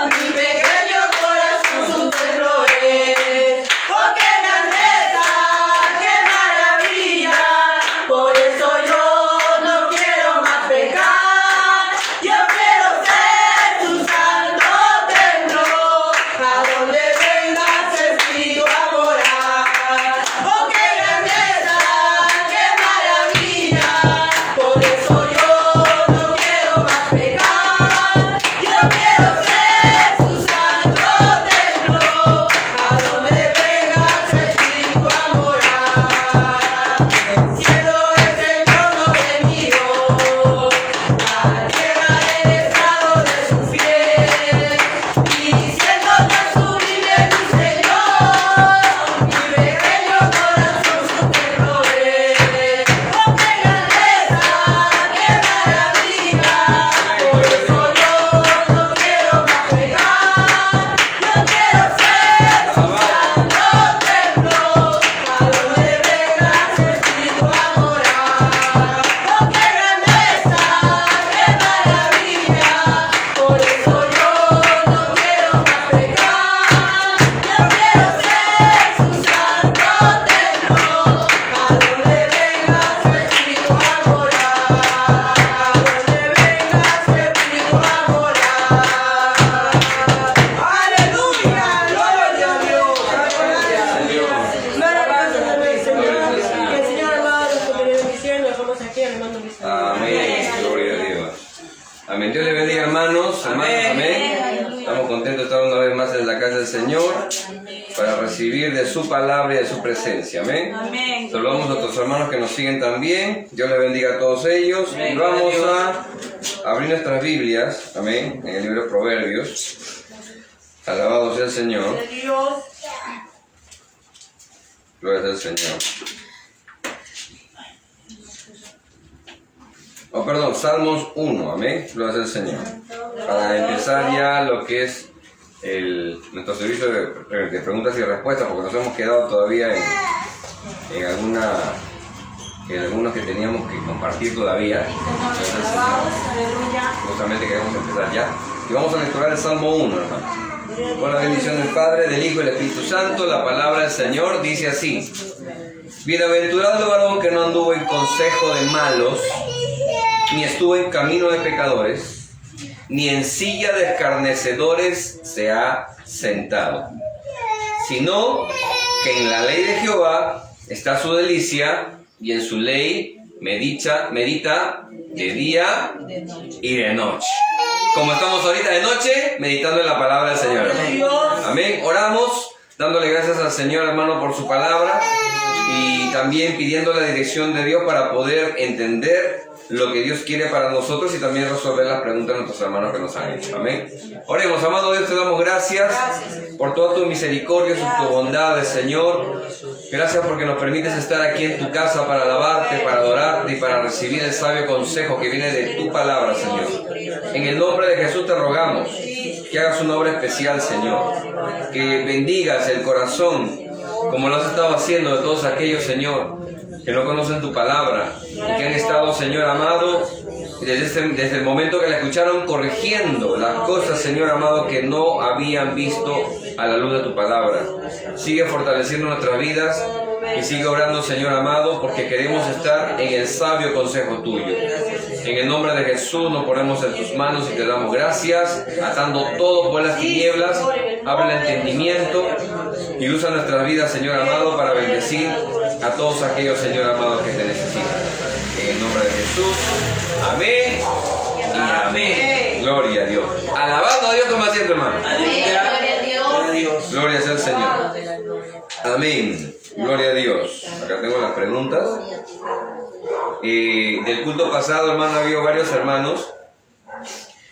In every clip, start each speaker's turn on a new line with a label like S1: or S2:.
S1: mi pequeño corazón su templo es. Oh, qué grandeza, qué maravilla, por eso yo no quiero más pecar. Yo quiero ser tu santo templo, a donde vengas Espíritu a morar. Oh, qué grandeza, qué maravilla, por eso yo no quiero más pecar. Yo quiero ser tu santo templo, a donde vengas Espíritu a morar. El cielo es el trono de mi Dios, la tierra el estrado de su fiel. Diciendo tan sublime mi Señor, mi pequeño corazón su templo es. Oh, qué grandeza, qué maravilla, por eso yo no quiero más pecar. Yo quiero ser tu santo templo, a donde vengas Espíritu a morar. Oh, qué grandeza, qué maravilla, por eso yo no quiero más pecar. Yo quiero ser su santo templo, a donde vengas Espíritu a morar. A donde vengas Espíritu a morar. Aleluya, gloria a Dios. Que el Señor amado nos continúe bendiciendo. Dejamos aquí al hermano Luis.
S2: Amén, gloria a Dios. Amén, Dios le bendiga, hermanos, amén. Estamos contentos de estar una vez más en la casa del Señor para recibir de su palabra y de su presencia, amén. Saludamos a nuestros hermanos que nos siguen también. Dios le bendiga a todos ellos. Y vamos a abrir nuestras Biblias, amén, en el libro de Proverbios. Alabado sea el Señor.
S1: Dios.
S2: Gloria sea el Señor. Oh, perdón, Salmos 1, amén. Gloria sea el Señor. Para empezar ya lo que es nuestro servicio de preguntas y respuestas, porque nos hemos quedado todavía en algunos que teníamos que compartir todavía. Gloria sea el Señor. Justamente queremos empezar ya. Y vamos a lecturar el Salmo 1, hermano. Con la bendición del Padre, del Hijo y del Espíritu Santo, la palabra del Señor dice así: Bienaventurado el varón que no anduvo en consejo de malos, ni estuvo en camino de pecadores, ni en silla de escarnecedores se ha sentado, sino que en la ley de Jehová está su delicia, y en su ley medita de día y de noche. Como estamos ahorita de noche, meditando en la palabra del Señor. Amén. Oramos, dándole gracias al Señor, hermano, por su palabra, y también pidiendo la dirección de Dios para poder entender lo que Dios quiere para nosotros y también resolver las preguntas de nuestros hermanos que nos han hecho. Amén. Oremos. Amado Dios, te damos gracias por toda tu misericordia y tu bondad, Señor. Gracias porque nos permites estar aquí en tu casa para alabarte, para adorarte y para recibir el sabio consejo que viene de tu palabra, Señor. En el nombre de Jesús te rogamos que hagas una obra especial, Señor. Que bendigas el corazón, como lo has estado haciendo de todos aquellos, Señor, que no conocen tu palabra y que han estado, Señor amado, desde el momento que la escucharon, corrigiendo las cosas, Señor amado, que no habían visto a la luz de tu palabra. Sigue fortaleciendo nuestras vidas y sigue orando, Señor amado, porque queremos estar en el sabio consejo tuyo. En el nombre de Jesús nos ponemos en tus manos y te damos gracias, atando todo por las tinieblas. Abre el entendimiento y usa nuestras vidas, Señor amado, para bendecir a todos aquellos, Señor amado, que te necesitan. En el nombre de Jesús, amén y amén. Gloria a Dios. Alabando a Dios, toma asiento, hermano. Gloria sea al Señor. Amén. Gloria a Dios. Acá tengo las preguntas. Del culto pasado, hermano, ha habido varios hermanos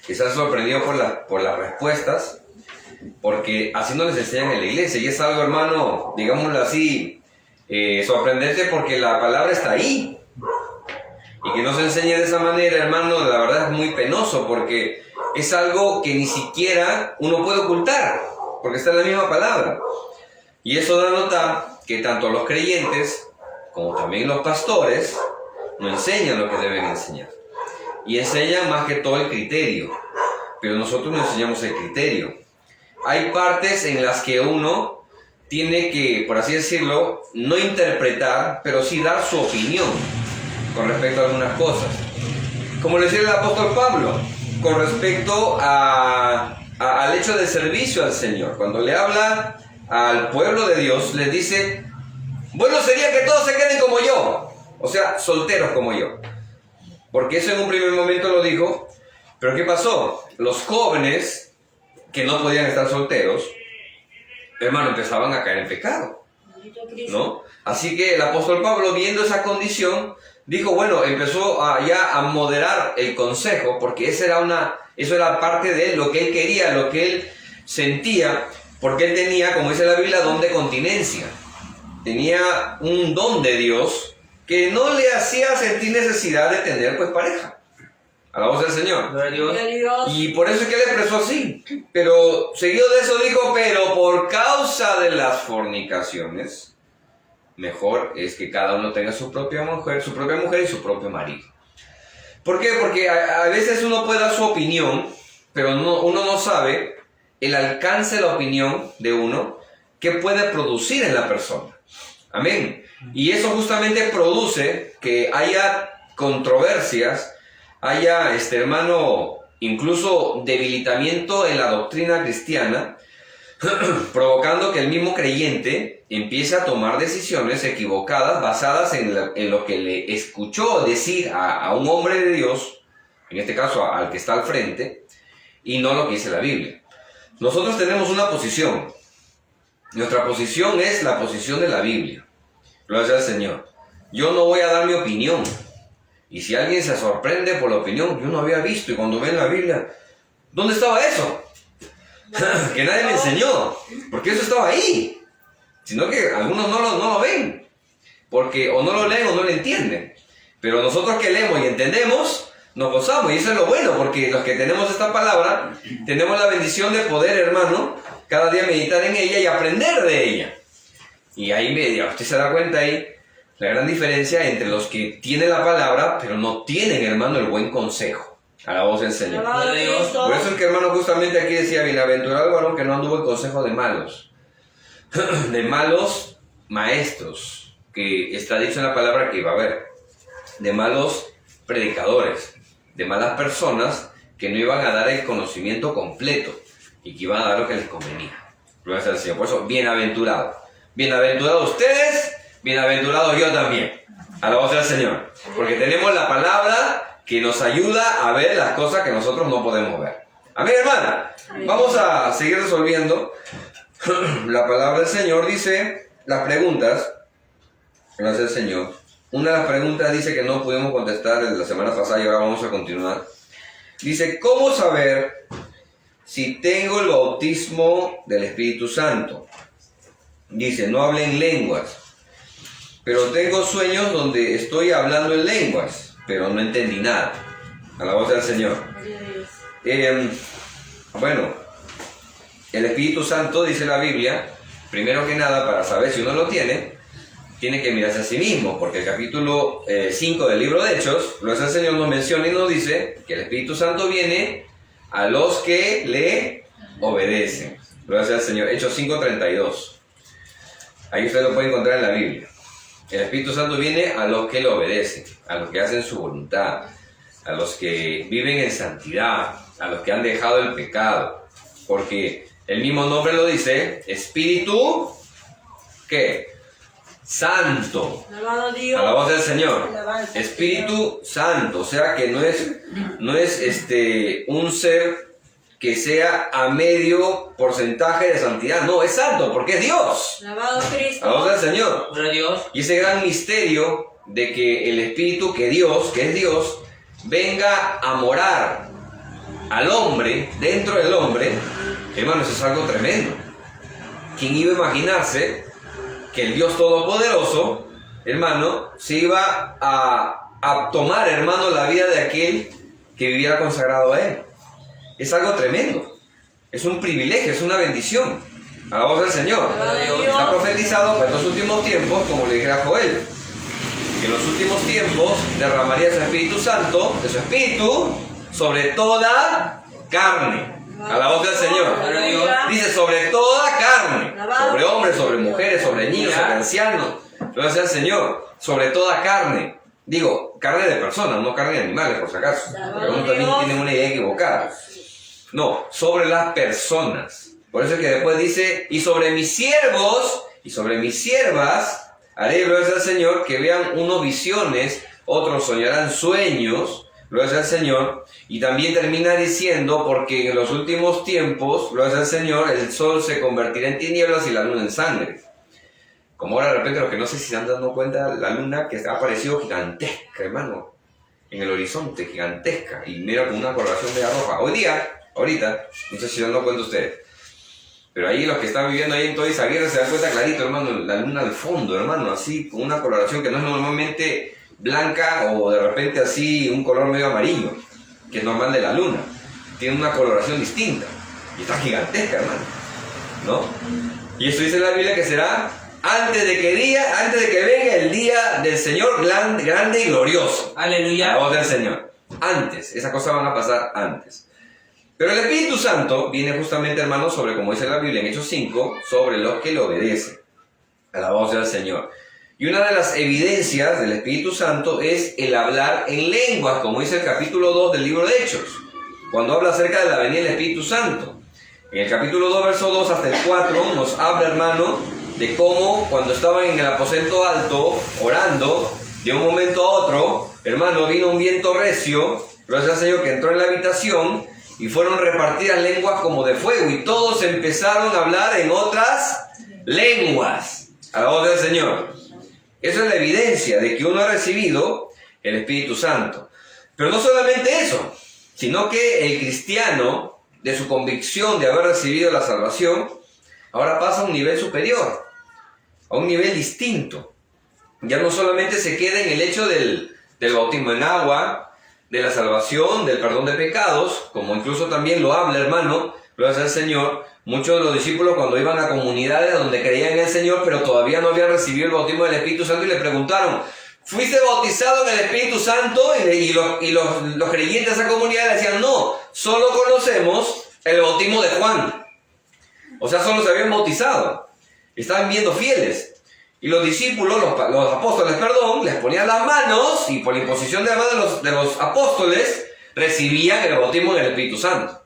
S2: que se han sorprendido por las respuestas, porque así no les enseñan en la iglesia. Y es algo, hermano, digámoslo así, sorprendente, porque la palabra está ahí. Y que no se enseñe de esa manera, hermano, la verdad es muy penoso, porque es algo que ni siquiera uno puede ocultar, porque está en la misma palabra. Y eso da nota que tanto los creyentes como también los pastores no enseñan lo que deben enseñar. Y enseñan más que todo el criterio. pero nosotros nos enseñamos el criterio. Hay partes en las que uno tiene que, por así decirlo, no interpretar, pero sí dar su opinión con respecto a algunas cosas. Como le decía el apóstol Pablo, con respecto al hecho de servicio al Señor. Cuando le habla al pueblo de Dios, les dice, bueno sería que todos se queden como yo, o sea, solteros como yo. Porque eso en un primer momento lo dijo, pero ¿qué pasó? Los jóvenes que no podían estar solteros, hermano, empezaban a caer en pecado, ¿no? Así que el apóstol Pablo, viendo esa condición, dijo, bueno, empezó ya a moderar el consejo, porque eso era parte de él, lo que él quería, lo que él sentía, porque él tenía, como dice la Biblia, don de continencia. Tenía un don de Dios que no le hacía sentir necesidad de tener pues pareja. A la voz del Señor. Y por eso es que él expresó así. Pero seguido de eso dijo, pero por causa de las fornicaciones, mejor es que cada uno tenga su propia mujer y su propio marido. ¿Por qué? Porque a veces uno puede dar su opinión, pero uno no sabe el alcance de la opinión de uno que puede producir en la persona. Amén. Y eso justamente produce que haya controversias, haya, hermano, incluso debilitamiento en la doctrina cristiana, provocando que el mismo creyente empiece a tomar decisiones equivocadas basadas en lo que le escuchó decir a un hombre de Dios, en este caso al que está al frente, y no lo que dice la Biblia. Nosotros tenemos una posición. Nuestra posición es la posición de la Biblia. Gloria al Señor. Yo no voy a dar mi opinión. Y si alguien se sorprende por la opinión, yo no había visto, y cuando ven la Biblia, ¿dónde estaba eso? Que nadie me enseñó, porque eso estaba ahí, sino que algunos no lo ven, porque o no lo leen o no lo entienden. Pero nosotros que leemos y entendemos, nos gozamos, y eso es lo bueno, porque los que tenemos esta palabra, tenemos la bendición de poder, hermano, cada día meditar en ella y aprender de ella. Y ahí usted se da cuenta ahí la gran diferencia entre los que tienen la palabra, pero no tienen, hermano, el buen consejo. A la voz del Señor. Por eso es que, hermano, justamente aquí decía, bienaventurado el varón que no anduvo en consejo de malos, de malos maestros, que está dicho en la palabra que iba a haber, de malos predicadores, de malas personas que no iban a dar el conocimiento completo y que iban a dar lo que les convenía. Gloria al Señor. Por eso, bienaventurado. Bienaventurados ustedes, bienaventurados yo también. A la voz del Señor. Porque tenemos la palabra que nos ayuda a ver las cosas que nosotros no podemos ver. Amén, hermana. Vamos a seguir resolviendo. La palabra del Señor dice las preguntas. Gracias al Señor. Una de las preguntas dice que no pudimos contestar la semana pasada y ahora vamos a continuar. Dice, ¿cómo saber si tengo el bautismo del Espíritu Santo? Dice, no hable en lenguas, pero tengo sueños donde estoy hablando en lenguas, pero no entendí nada. A la voz del Señor. Bueno, el Espíritu Santo, dice la Biblia, primero que nada, para saber si uno lo tiene que mirarse a sí mismo, porque el capítulo 5 del libro de Hechos, luego el Señor nos menciona y nos dice que el Espíritu Santo viene a los que le obedecen. Gloria al Señor. Hechos 5:32. Ahí usted lo puede encontrar en la Biblia. El Espíritu Santo viene a los que le obedecen, a los que hacen su voluntad, a los que viven en santidad, a los que han dejado el pecado. Porque el mismo nombre lo dice, Espíritu, ¿qué? Santo.
S1: Alabado Dios.
S2: A la voz del Señor. Espíritu Santo. O sea que no es un ser que sea a medio porcentaje de santidad. No, es santo porque es Dios.
S1: Alabado Cristo.
S2: A la voz del Señor.
S3: Gloria a Dios.
S2: Y ese gran misterio de que el Espíritu, que es Dios, venga a morar al hombre, dentro del hombre, hermano, eso es algo tremendo. ¿Quién iba a imaginarse que el Dios Todopoderoso, hermano, se iba a tomar, hermano, la vida de aquel que viviera consagrado a Él? Es algo tremendo. Es un privilegio, es una bendición. A la voz del Señor. Está profetizado para los últimos tiempos, como le dije a Joel, que en los últimos tiempos derramaría su Espíritu Santo, de su Espíritu, sobre toda carne. A la voz del Señor.
S1: Aleluya.
S2: Dice sobre toda carne.
S1: Alabado.
S2: Sobre hombres, sobre mujeres, sobre niños, sobre ancianos. Gloria sea el Señor. Sobre toda carne. Digo, carne de personas, no carne de animales, por si acaso. Porque algunos también tienen una idea equivocada. No, sobre las personas. Por eso es que después dice, y sobre mis siervos y sobre mis siervas haré, gloria sea al Señor, que vean unos visiones, otros soñarán sueños, gloria sea al Señor. Y también termina diciendo, porque en los últimos tiempos, gloria sea al Señor, el sol se convertirá en tinieblas y la luna en sangre. Como ahora de repente los que no sé si se han dado cuenta, la luna que ha aparecido gigantesca, hermano, en el horizonte, gigantesca, y mira con una coloración media roja. Hoy día, ahorita, no sé si se han dado cuenta ustedes, pero ahí los que están viviendo ahí en toda Izaguirre se dan cuenta clarito, hermano, la luna al fondo, hermano, así, con una coloración que no es normalmente blanca o de repente así, un color medio amarillo, que es normal de la luna. Tiene una coloración distinta, y está gigantesca, hermano, ¿no? Y esto dice la Biblia que será antes de que venga el día del Señor grande y glorioso.
S3: Aleluya.
S2: La voz del Señor. Antes, esas cosas van a pasar antes. Pero el Espíritu Santo viene justamente, hermanos, sobre, como dice la Biblia en Hechos 5, sobre los que le obedecen a la voz del Señor. Y una de las evidencias del Espíritu Santo es el hablar en lenguas, como dice el capítulo 2 del libro de Hechos, cuando habla acerca de la venida del Espíritu Santo. En el capítulo 2, verso 2 hasta el 4, nos habla, hermano, de cómo cuando estaban en el aposento alto, orando, de un momento a otro, hermano, vino un viento recio, gracias al Señor, que entró en la habitación, y fueron repartidas lenguas como de fuego, y todos empezaron a hablar en otras lenguas, a la voz del Señor. Eso es la evidencia de que uno ha recibido el Espíritu Santo. Pero no solamente eso, sino que el cristiano, de su convicción de haber recibido la salvación, ahora pasa a un nivel superior, a un nivel distinto. Ya no solamente se queda en el hecho del bautismo en agua, de la salvación, del perdón de pecados, como incluso también lo habla, hermano, gloria al Señor. Muchos de los discípulos cuando iban a comunidades donde creían en el Señor, pero todavía no habían recibido el bautismo del Espíritu Santo, y le preguntaron, ¿fuiste bautizado en el Espíritu Santo? Y los creyentes de esa comunidad le decían, no, solo conocemos el bautismo de Juan. O sea, solo se habían bautizado. Estaban viendo fieles. Y los discípulos, los apóstoles, perdón, les ponían las manos, y por la imposición de las manos de los apóstoles, recibían el bautismo del Espíritu Santo.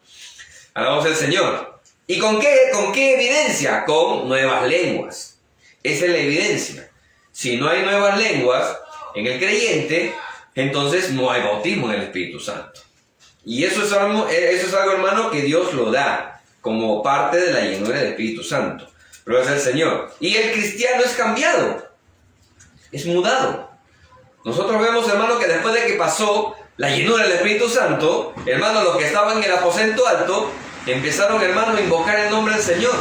S2: Alabamos al Señor. ¿Y con qué evidencia? Con nuevas lenguas. Esa es la evidencia. Si no hay nuevas lenguas en el creyente, entonces no hay bautismo en el Espíritu Santo. Y eso es algo, hermano, que Dios lo da como parte de la llenura del Espíritu Santo. Gloria al Señor. Y el cristiano es cambiado, es mudado. Nosotros vemos, hermano, que después de que pasó la llenura del Espíritu Santo, hermano, los que estaban en el aposento alto empezaron, hermano, a invocar el nombre del Señor.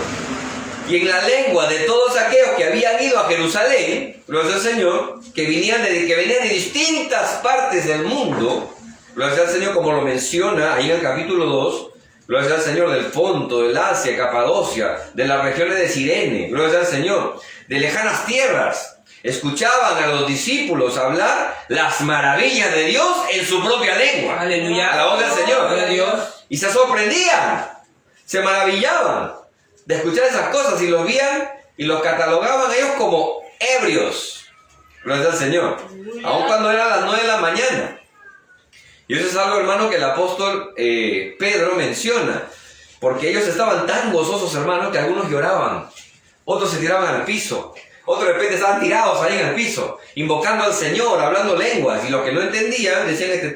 S2: Y en la lengua de todos aquellos que habían ido a Jerusalén, gloria al Señor, que venían de distintas partes del mundo, gloria al Señor, como lo menciona ahí en el capítulo 2, gloria al Señor, del Ponto, del Asia, Capadocia, de las regiones de Cirene, gloria al Señor, de lejanas tierras, escuchaban a los discípulos hablar las maravillas de Dios en su propia lengua.
S3: Aleluya.
S2: A la voz del Señor.
S3: Gloria a Dios.
S2: Y se sorprendían, se maravillaban de escuchar esas cosas, y los veían y los catalogaban ellos como ebrios. Gloria al Señor. Aun cuando eran las 9 de la mañana. Y eso es algo, hermano, que el apóstol Pedro menciona, porque ellos estaban tan gozosos, hermano, que algunos lloraban, otros se tiraban al piso, otros de repente estaban tirados ahí en el piso, invocando al Señor, hablando lenguas, y los que no entendían decían que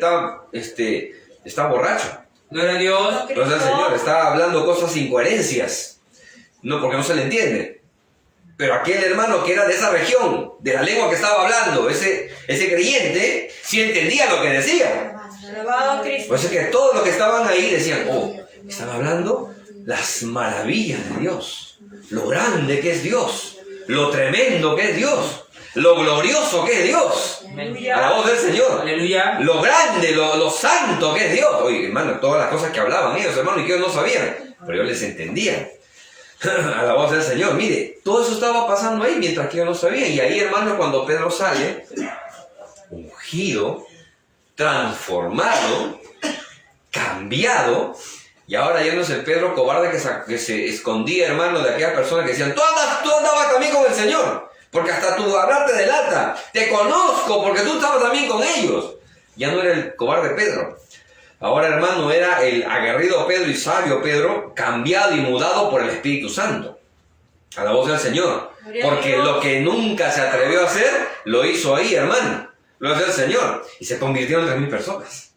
S2: está borracho.
S3: Gloria a Dios.
S2: Gloria al Señor, está hablando cosas incoherencias, no, porque no se le entiende. Pero aquel hermano que era de esa región, de la lengua que estaba hablando, ese creyente, sí entendía lo que decía.
S1: Alabado Cristo.
S2: Por eso es que todos los que estaban ahí decían, están hablando las maravillas de Dios, lo grande que es Dios, lo tremendo que es Dios, lo glorioso que es Dios.
S1: Aleluya.
S2: A la voz del Señor.
S3: Aleluya.
S2: Lo grande, lo santo que es Dios. Oye, hermano, todas las cosas que hablaban ellos, hermano, y que ellos no sabían, pero ellos les entendían. A la voz del Señor. Mire, todo eso estaba pasando ahí mientras que ellos no sabían. Y ahí, hermano, cuando Pedro sale, ungido, transformado, cambiado, Y ahora ya no es el Pedro cobarde que se escondía, hermano, de aquella persona que decían, tú andabas también con el Señor, porque hasta tu hablar te delata, te conozco porque tú estabas también con ellos. Ya no era el cobarde Pedro. Ahora, hermano, era el aguerrido Pedro y sabio Pedro, cambiado y mudado por el Espíritu Santo. A la voz del Señor. Porque lo que nunca se atrevió a hacer, lo hizo ahí, hermano. Lo hizo el Señor. Y se convirtieron en 3,000 personas.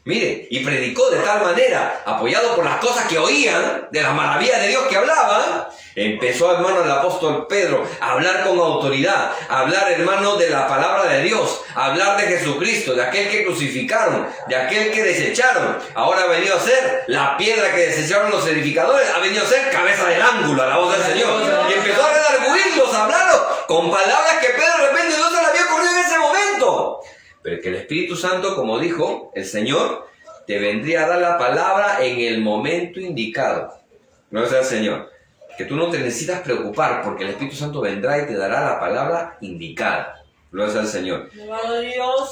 S2: Mire, y predicó de tal manera, apoyado por las cosas que oían, de las maravillas de Dios que hablaban, empezó, hermano, el apóstol Pedro a hablar con autoridad, a hablar, hermano, de la palabra de Dios, a hablar de Jesucristo, de aquel que crucificaron, de aquel que desecharon. Ahora ha venido a ser la piedra que desecharon los edificadores, ha venido a ser cabeza del ángulo, a la voz del Señor. Y empezó a redarguirlos, a hablarlos con palabras que Pedro de repente no se le había ocurrido en ese momento. Pero que el Espíritu Santo, como dijo el Señor, te vendría a dar la palabra en el momento indicado. No es el Señor. Que tú no te necesitas preocupar porque el Espíritu Santo vendrá y te dará la palabra indicada. Lo es el Señor.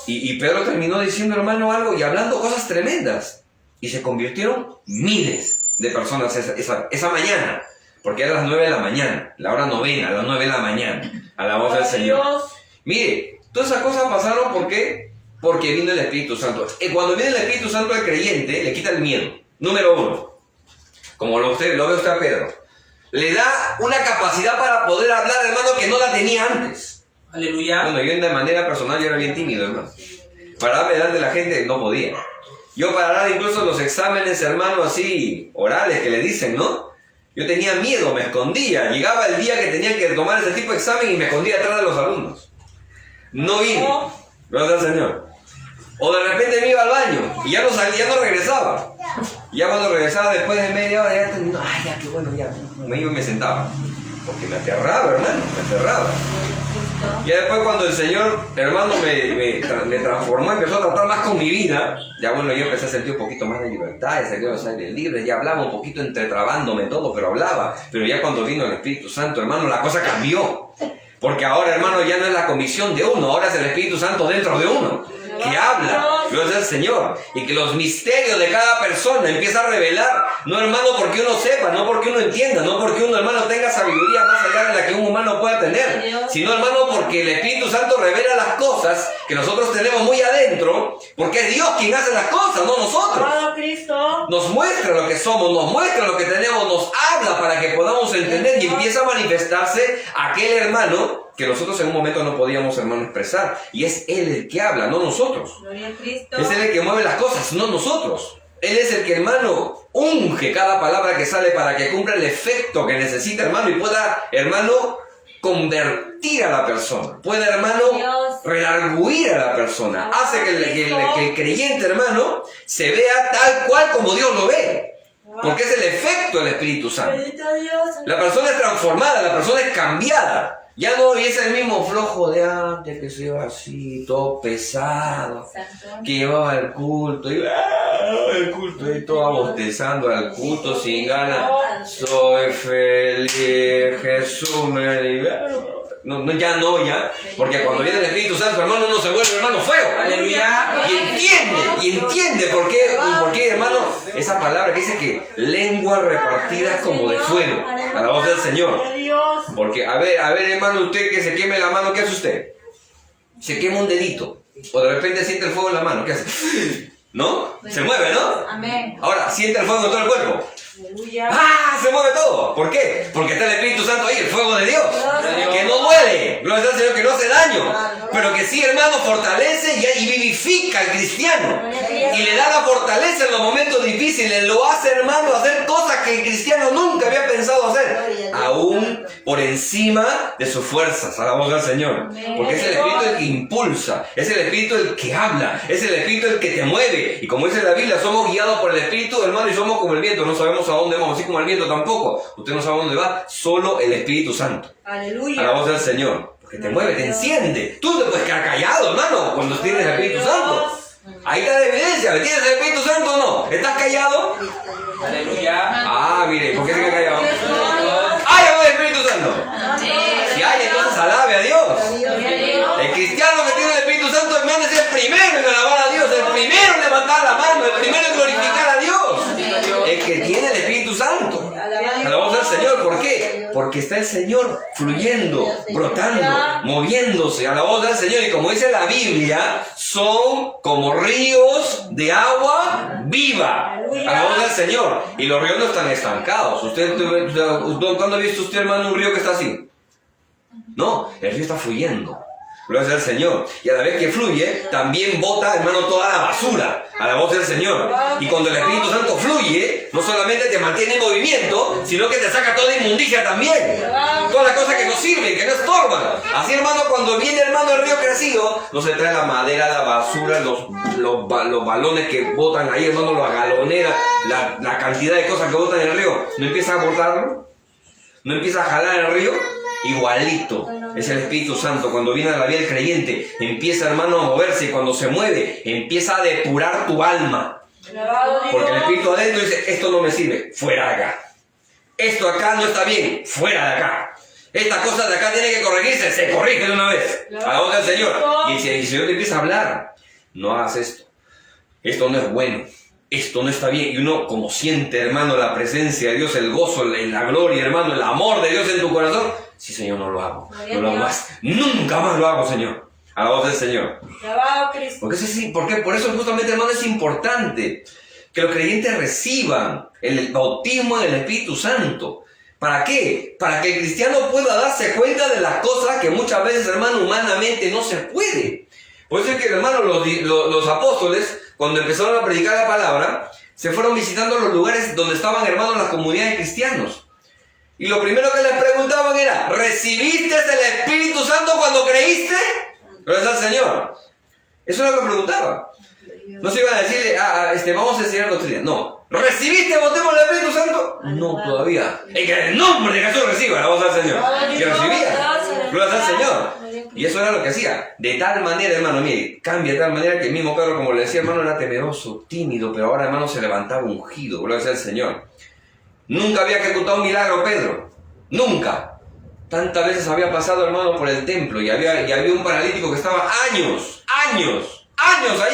S2: Y Pedro terminó diciendo, hermano, algo y hablando cosas tremendas. Y se convirtieron miles de personas esa mañana. Porque era las 9 de la mañana, la hora novena, a las 9 de la mañana. A la voz del Señor. Mire, todas esas cosas pasaron porque vino el Espíritu Santo. Cuando viene el Espíritu Santo al creyente, le quita el miedo. Número 1. Como lo ve usted a Pedro. Le da una capacidad para poder hablar, hermano, que no la tenía antes.
S3: Aleluya.
S2: Bueno, yo de manera personal yo era bien tímido, hermano. Para hablar delante de la gente no podía. Yo para hablar incluso los exámenes, hermano, así, orales que le dicen, ¿no? Yo tenía miedo, me escondía. Llegaba el día que tenía que tomar ese tipo de examen y me escondía atrás de los alumnos. No vine. Gracias al Señor. O de repente me iba al baño y ya no salía, ya no regresaba. Ya cuando regresaba después de media hora, ya qué bueno, ya me iba y me sentaba. Porque me aterraba, hermano, me aterraba. Y después cuando el Señor, hermano, me transformó, empezó a tratar más con mi vida, ya bueno, yo empecé a sentir un poquito más de libertad, de sentir los aires libres, ya hablaba un poquito entretrabándome todo, pero hablaba. Pero ya cuando vino el Espíritu Santo, hermano, la cosa cambió. Porque ahora, hermano, ya no es la comisión de uno, ahora es el Espíritu Santo dentro de uno, que habla, Dios es el Señor, y que los misterios de cada persona empieza a revelar, no, hermano, porque uno sepa, no porque uno entienda, no porque uno, hermano, tenga sabiduría más allá de la que un humano pueda tener, sino, hermano, porque el Espíritu Santo revela las cosas que nosotros tenemos muy adentro, porque es Dios quien hace las cosas, no nosotros. Nos muestra lo que somos, nos muestra lo que tenemos, nos habla para que podamos entender y empieza a manifestarse aquel hermano que nosotros en un momento no podíamos, hermano, expresar. Y es Él el que habla, no nosotros.
S4: Gloria a Cristo.
S2: Es Él el que mueve las cosas, no nosotros. Él es el que, hermano, unge cada palabra que sale para que cumpla el efecto que necesita, hermano, y pueda, hermano, convertir a la persona. Pueda, hermano, redarguir a la persona. Hace que el creyente, hermano, se vea tal cual como Dios lo ve. Porque es el efecto del Espíritu Santo. La persona es transformada, la persona es cambiada. Ya no es el mismo flojo de antes que se iba así, todo pesado, que llevaba el culto, y todo bostezando al culto sin ganas. Soy feliz, Jesús me libera. Ya, porque cuando viene el Espíritu Santo, hermano, uno se vuelve, hermano, fuego.
S3: Aleluya.
S2: Y entiende por qué, hermano, esa palabra que dice que lenguas repartidas como de fuego, a la voz del Señor. Porque, a ver, hermano, usted que se queme la mano, ¿qué hace usted? Se quema un dedito, o de repente siente el fuego en la mano, ¿qué hace? ¿No? Se mueve, ¿no?
S4: Amén.
S2: Ahora, siente el fuego en todo el cuerpo. Se mueve todo. ¿Por qué? Porque está el Espíritu Santo ahí, el fuego de Dios. Que no duele, gloria al Señor, que no hace daño, pero que sí, hermano, fortalece y vivifica al cristiano. Y le da la fortaleza en los momentos difíciles. Lo hace, hermano, hacer cosas que el cristiano nunca había pensado hacer. Aún por encima de sus fuerzas, a la voz del Señor. Porque es el Espíritu el que impulsa, es el Espíritu el que habla, es el Espíritu el que te mueve. Y como dice la Biblia, somos guiados por el Espíritu, hermano, y somos como el viento. No sabemos a dónde vamos, así como el viento tampoco. Usted no sabe a dónde va, solo el Espíritu Santo.
S1: Aleluya.
S2: A la voz del Señor. Porque te mueve, te enciende. Tú te puedes quedar callado, hermano, cuando tienes el Espíritu Santo. Ahí está la evidencia. ¿Tienes el Espíritu Santo o no? ¿Estás callado?
S3: Aleluya.
S2: Mire, ¿por qué se queda callado? ¡Ay, el Espíritu Santo! Si hay, entonces alabe a Dios. El cristiano que tiene el Espíritu Santo, hermano, es el primero en alabar a Dios, el primero en levantar la mano, el primero en glorificar a Dios. El que Alabamos al Señor. ¿Por qué? Porque está el Señor fluyendo, brotando, moviéndose. Alabamos al Señor. Y como dice la Biblia, son como ríos de agua viva. Alabamos al Señor. Y los ríos no están estancados. ¿Cuándo ha visto usted, hermano, un río que está así? No, el río está fluyendo. Gloria al Señor. Y a la vez que fluye, también bota, hermano, toda la basura a la voz del Señor. Y cuando el Espíritu Santo fluye, no solamente te mantiene en movimiento, sino que te saca toda inmundicia también. Todas las cosas que no sirven, que no estorban. Así, hermano, cuando viene, hermano, el río crecido, no se trae la madera, la basura, los balones que botan ahí, hermano, la galonera, la cantidad de cosas que botan en el río. ¿No empieza a botarlo? ¿No empieza a jalar el río? Igualito es el Espíritu Santo. Cuando viene a la vida del creyente, empieza, hermano, a moverse, y cuando se mueve, empieza a depurar tu alma. Porque el Espíritu adentro dice: esto no me sirve, fuera de acá. Esto acá no está bien, fuera de acá. Esta cosa de acá tiene que corregirse, se corrige de una vez. A la voz del Señor. Y el Señor te empieza a hablar: no hagas esto. Esto no es bueno. Esto no está bien. Y uno, como siente, hermano, la presencia de Dios, el gozo, la gloria, hermano, el amor de Dios en tu corazón. Sí, Señor, no lo hago. No lo hago más. Nunca más lo hago, Señor. A la voz del Señor. Porque por eso justamente, hermano, es importante que los creyentes reciban el bautismo en el Espíritu Santo. ¿Para qué? Para que el cristiano pueda darse cuenta de las cosas que muchas veces, hermano, humanamente no se puede. Por eso es que, hermano, los apóstoles, cuando empezaron a predicar la palabra, se fueron visitando los lugares donde estaban, hermanos, las comunidades cristianos. Y lo primero que les preguntaban era: ¿recibiste el Espíritu Santo cuando creíste? Gracias al Señor. Eso es lo que preguntaban. No se iban a decirle: vamos a enseñar doctrina. No. ¿Recibiste el bautismo del Espíritu Santo? No, todavía. Y que en el nombre de Jesús reciba la voz del Señor. Y recibía. Gloria al Señor. Y eso era lo que hacía. De tal manera, hermano, mire, cambia de tal manera que el mismo Pedro, como le decía, hermano, era temeroso, tímido, pero ahora, hermano, se levantaba ungido. Gloria al Señor. Nunca había ejecutado un milagro Pedro. Nunca. Tantas veces había pasado, hermano, por el templo y había un paralítico que estaba años ahí,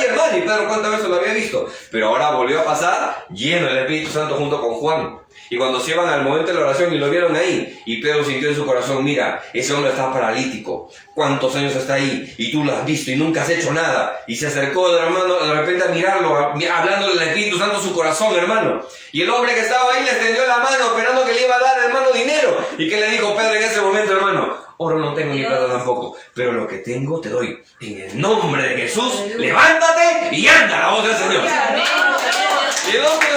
S2: hermano. Y Pedro, ¿cuántas veces lo había visto? Pero ahora volvió a pasar lleno del Espíritu Santo junto con Juan. Y cuando se iban al momento de la oración y lo vieron ahí, y Pedro sintió en su corazón: mira, ese hombre está paralítico. ¿Cuántos años está ahí? Y tú lo has visto y nunca has hecho nada. Y se acercó, hermano, de repente a mirarlo, hablando del Espíritu Santo en su corazón, hermano. Y el hombre que estaba ahí le extendió la mano, esperando que le iba a dar, hermano, dinero. ¿Y qué le dijo Pedro en ese momento, hermano? Oro no tengo ni plata tampoco, pero lo que tengo te doy. En el nombre de Jesús, levántate y anda, la voz del Señor. Y el hombre: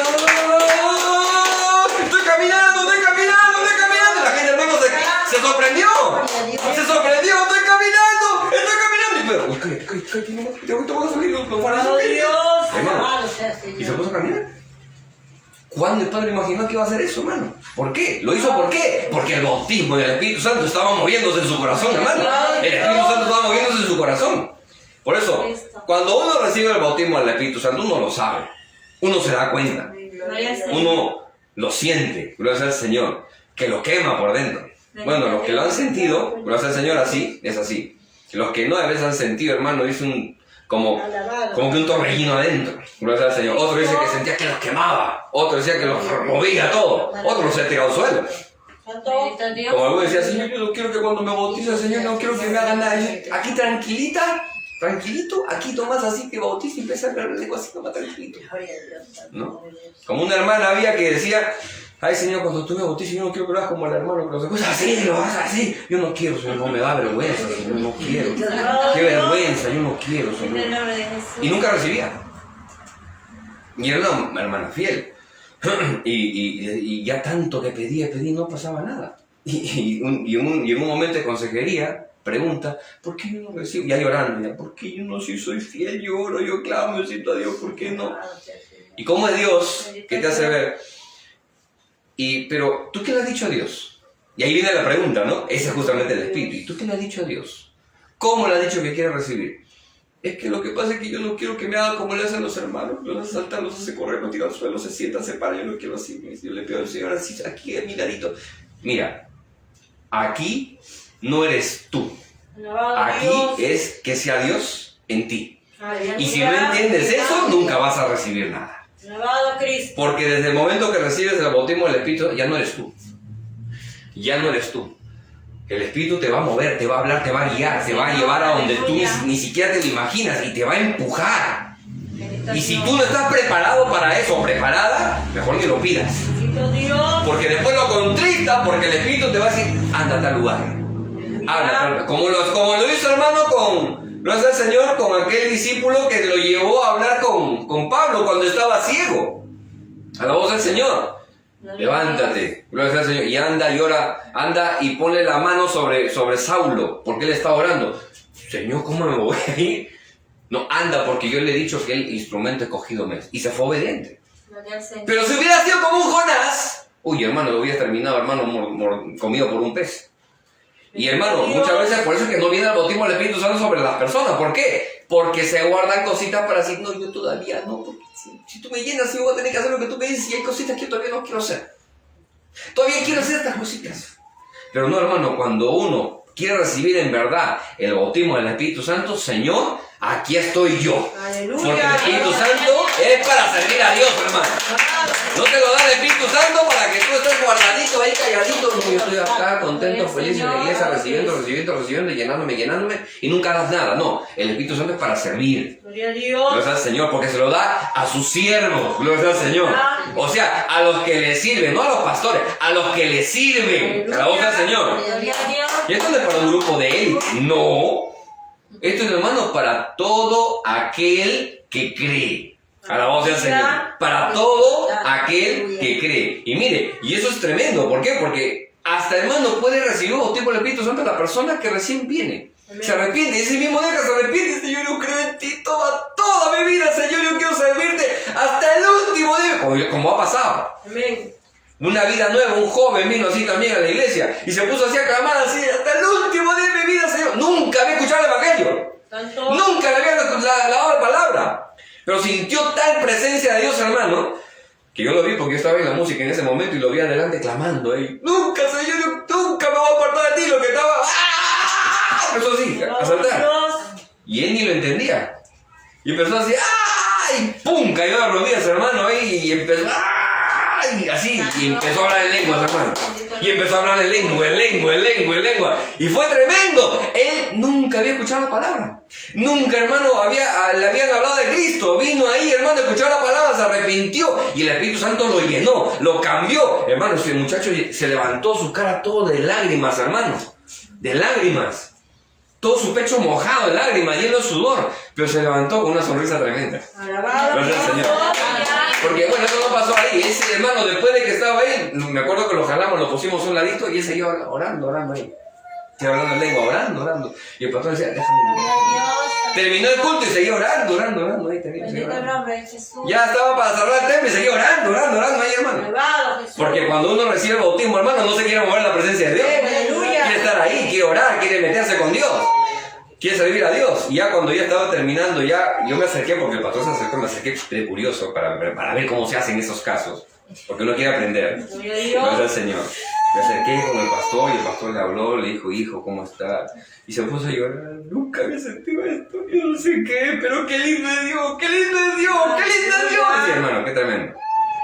S2: estoy caminando. Y la gente, hermano, se sorprendió. Estoy caminando. Y Pedro: cállate, te voy a salir los fariseos. Hermano, y se puso a caminar. ¿Cuándo el Padre imaginó que iba a hacer eso, hermano? ¿Por qué? ¿Lo hizo por qué? Porque el bautismo del Espíritu Santo estaba moviéndose en su corazón, hermano. El Espíritu Santo estaba moviéndose en su corazón. Por eso, cuando uno recibe el bautismo del Espíritu Santo, uno lo sabe. Uno se da cuenta. Uno lo siente, gracias al Señor, que lo quema por dentro. Bueno, los que lo han sentido, gracias al Señor, así, es así. Los que no a veces han sentido, hermano, es como que un torbellino adentro. Gracias al Señor. Otro dice que sentía que los quemaba. Otro decía que los movía todo. Otro se tiraba al suelo. Como alguno decía: Señor, yo no quiero que cuando me bautice el Señor, no quiero que me hagan nada. Aquí tranquilito, aquí tomas así que bautiza y empieza a hablar el lengua así, toma tranquilito. ¿No? Como una hermana había que decía: ay, Señor, cuando tú me bautices, yo no quiero que lo hagas como el hermano, que lo hagas así, lo hagas así. Yo no quiero, Señor, no me da vergüenza, Señor, no quiero. Qué vergüenza, yo no quiero, Señor. Y nunca recibía. Y era una hermana fiel. Y ya tanto que pedí, no pasaba nada. Y en un momento de consejería, pregunta: ¿por qué yo no recibo? Ya llorando, ya: ¿por qué yo no soy fiel? Yo oro, yo clamo, yo siento a Dios, ¿por qué no? ¿Y cómo es Dios que te hace ver? Pero, ¿tú qué le has dicho a Dios? Y ahí viene la pregunta, ¿no? Ese es justamente el Espíritu. ¿Y tú qué le has dicho a Dios? ¿Cómo le has dicho que quieres recibir? Es que lo que pasa es que yo no quiero que me hagan como le hacen los hermanos. Los hace saltar, los hace correr, los tira al suelo, se sienta, se para. Yo no quiero así. Yo le pido al Señor así, aquí a mi ladito. Mira, aquí no eres tú. Aquí es que sea Dios en ti. Y si no entiendes eso, nunca vas a recibir nada.
S1: Alabado a Cristo.
S2: Porque desde el momento que recibes el bautismo del Espíritu, ya no eres tú. Ya no eres tú. El Espíritu te va a mover, te va a hablar, te va a guiar, te va a llevar a donde tú ni siquiera te lo imaginas y te va a empujar. Y si tú no estás preparado para eso, preparada, mejor ni lo pidas. Porque después lo contrista, porque el Espíritu te va a decir, anda a tal lugar. Habla, como lo hizo lo hace el Señor con aquel discípulo que lo llevó a hablar con Pablo cuando estaba ciego. A la voz del Señor. Levántate, gloria al Señor, y anda y ora, anda y ponle la mano sobre Saulo, porque él está orando. Señor, ¿cómo me voy a ir? No, anda, porque yo le he dicho que el instrumento escogido me es. Y se fue obediente. Pero si hubiera sido como un Jonás, uy, hermano, lo hubiera terminado, hermano, comido por un pez. Y hermano, muchas veces por eso es que no viene el bautismo del Espíritu Santo sobre las personas. ¿Por qué? Porque se guardan cositas para decir, no, yo todavía no, porque si tú me llenas, yo voy a tener que hacer lo que tú me dices, y hay cositas que yo todavía no quiero hacer. Todavía quiero hacer estas cositas. Pero no, hermano, cuando uno quiere recibir en verdad el bautismo del Espíritu Santo, Señor, aquí estoy yo.
S1: Aleluya.
S2: Porque el Espíritu Santo es para servir a Dios, hermano. No te lo da el Espíritu Santo para que tú estés guardadito ahí, calladito. No, yo estoy acá, contento, feliz en la iglesia, recibiendo, llenándome, y nunca das nada. No, el Espíritu Santo es para servir.
S1: Gloria a Dios.
S2: Gloria al Señor, porque se lo da a sus siervos. Gloria al Señor. O sea, a los que le sirven, no a los pastores, a los que le sirven. A la voz del Señor. Y esto no es para un grupo de élite, no. Esto es, hermano, para todo aquel que cree. A la voz del Señor. Para todo aquel que cree. Y mire, y eso es tremendo. ¿Por qué? Porque hasta, hermano, puede recibir un bautismo del Espíritu Santo la persona que recién viene. Se arrepiente, y ese mismo día que se arrepiente, Señor, yo creo en ti toda mi vida, Señor, yo quiero servirte hasta el último día. Como ha pasado.
S1: Amén.
S2: Una vida nueva, un joven vino así también a la iglesia y se puso así a clamar así, hasta el último día de mi vida, Señor. Nunca había escuchado el Evangelio. Nunca le había dado la palabra. Pero sintió tal presencia de Dios, hermano, que yo lo vi porque yo estaba en la música en ese momento y lo vi adelante clamando ahí. Nunca, Señor, yo nunca me voy a apartar de ti, lo que estaba... ¡Ah! Empezó así, a saltar. Y él ni lo entendía. Y empezó así, ¡ay! ¡Pum! Cayó de rodillas, hermano, ahí y empezó... ¡Ay! Así, y empezó a hablar en lenguas, hermano. Y empezó a hablar en lengua. Y fue tremendo. Él nunca había escuchado la palabra. Nunca, hermano, le habían hablado de Cristo. Vino ahí, hermano, escuchó la palabra, se arrepintió. Y el Espíritu Santo lo llenó, lo cambió. Hermano, ese muchacho se levantó su cara todo de lágrimas, hermano. De lágrimas. Todo su pecho mojado de lágrimas, lleno de sudor. Pero se levantó con una sonrisa tremenda. Gracias al Señor. Porque bueno, eso no pasó ahí. Ese hermano, después de que estaba ahí, me acuerdo que lo jalamos, lo pusimos a un ladito y él seguía orando ahí. Seguía hablando en lengua, orando. Y el pastor decía, déjame. Terminó el culto y seguía orando ahí. Seguía orando. Ya estaba para cerrar el templo y seguía orando ahí, hermano. Porque cuando uno recibe el bautismo, hermano, no se quiere mover la presencia de Dios. Quiere estar ahí, quiere orar, quiere meterse con Dios. Quiere servir a Dios. Y ya cuando ya estaba terminando, yo me acerqué, porque el pastor se acercó, me acerqué de curioso para ver cómo se hacen esos casos. Porque uno quiere aprender. Gracias al Señor. Me acerqué con el pastor y el pastor le habló, le dijo, hijo, ¿cómo está? Y se puso a llorar. Nunca había sentido esto. Yo no sé qué, pero qué lindo es Dios, qué lindo es Dios, qué lindo es Dios. Sí, hermano, qué tremendo.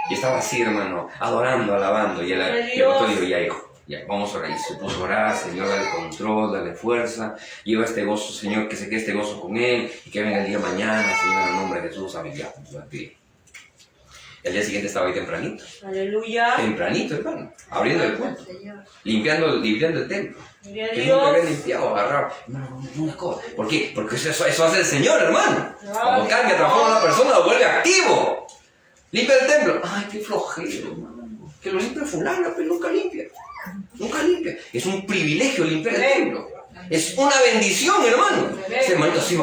S2: Y estaba así, hermano, adorando, alabando. Y el pastor dijo, ya, hijo. Ya, vamos a orar. Y se puso a orar, Señor, dale control, dale fuerza. Lleva este gozo, Señor, que se quede este gozo con él. Y que venga el día de mañana, Señor, en el nombre de Jesús. Amén. Ya, el día siguiente estaba ahí tempranito.
S1: Aleluya.
S2: Tempranito, hermano. Abriendo el culto. Limpiando el templo. Que nunca había limpiado, agarrado. Hermano, una cosa. ¿Por qué? Porque eso hace el Señor, hermano. Cuando cambia, transforma a una persona, lo vuelve activo. Limpia el templo. Ay, qué flojero, hermano. Que lo limpia fulano, pero nunca limpia. Es un privilegio limpiar el templo. Es una bendición, hermano. Ese hermanito así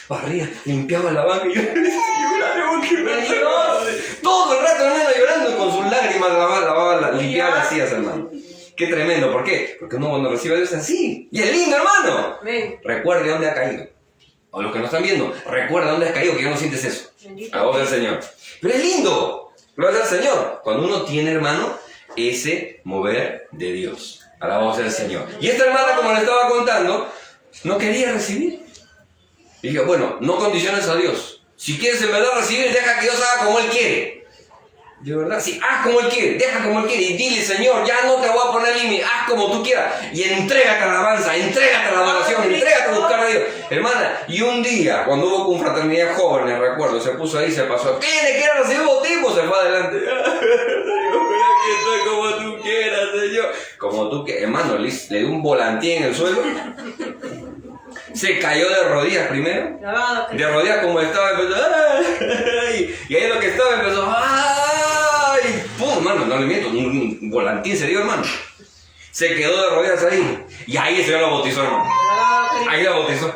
S2: barría, limpiaba la banca y yo lloraba. Todo el rato, hermano, llorando con sus lágrimas, limpiaba las sillas, hermano. Qué tremendo, ¿por qué? Porque uno cuando recibe a Dios es así. Y es lindo, hermano. Recuerde dónde ha caído. O los que no están viendo, recuerda dónde has caído, que ya no sientes eso. A voz del Señor. Pero es lindo. Gloria al Señor. Cuando uno tiene, hermano, ese mover de Dios. A la voz del Señor. Y esta hermana, como le estaba contando, no quería recibir. Y dije, bueno, no condiciones a Dios. Si quieres en verdad recibir, deja que Dios haga como Él quiere. De verdad, sí, haz como Él quiere, deja como Él quiere. Y dile, Señor, ya no te voy a poner límite, haz como tú quieras. Y entrégate a la alabanza, entrégate a la adoración, entrégate a buscar a Dios. Hermana, y un día, cuando hubo confraternidad jóvenes, recuerdo, se puso ahí, se pasó. ¿Quién quiere recibir bautismo? Se fue adelante. Aquí estoy como tú quieras, Señor. Como tú quieras. Hermano, le dio un volantín en el suelo. Se cayó de rodillas primero. De rodillas como estaba, empezó. ¡Ay! Y ahí lo que estaba empezó. ¡Ay! ¡Pum! Hermano, no le miento. Un volantín se dio, hermano. Se quedó de rodillas ahí. Y ahí el Señor lo bautizó, hermano. Ahí lo bautizó.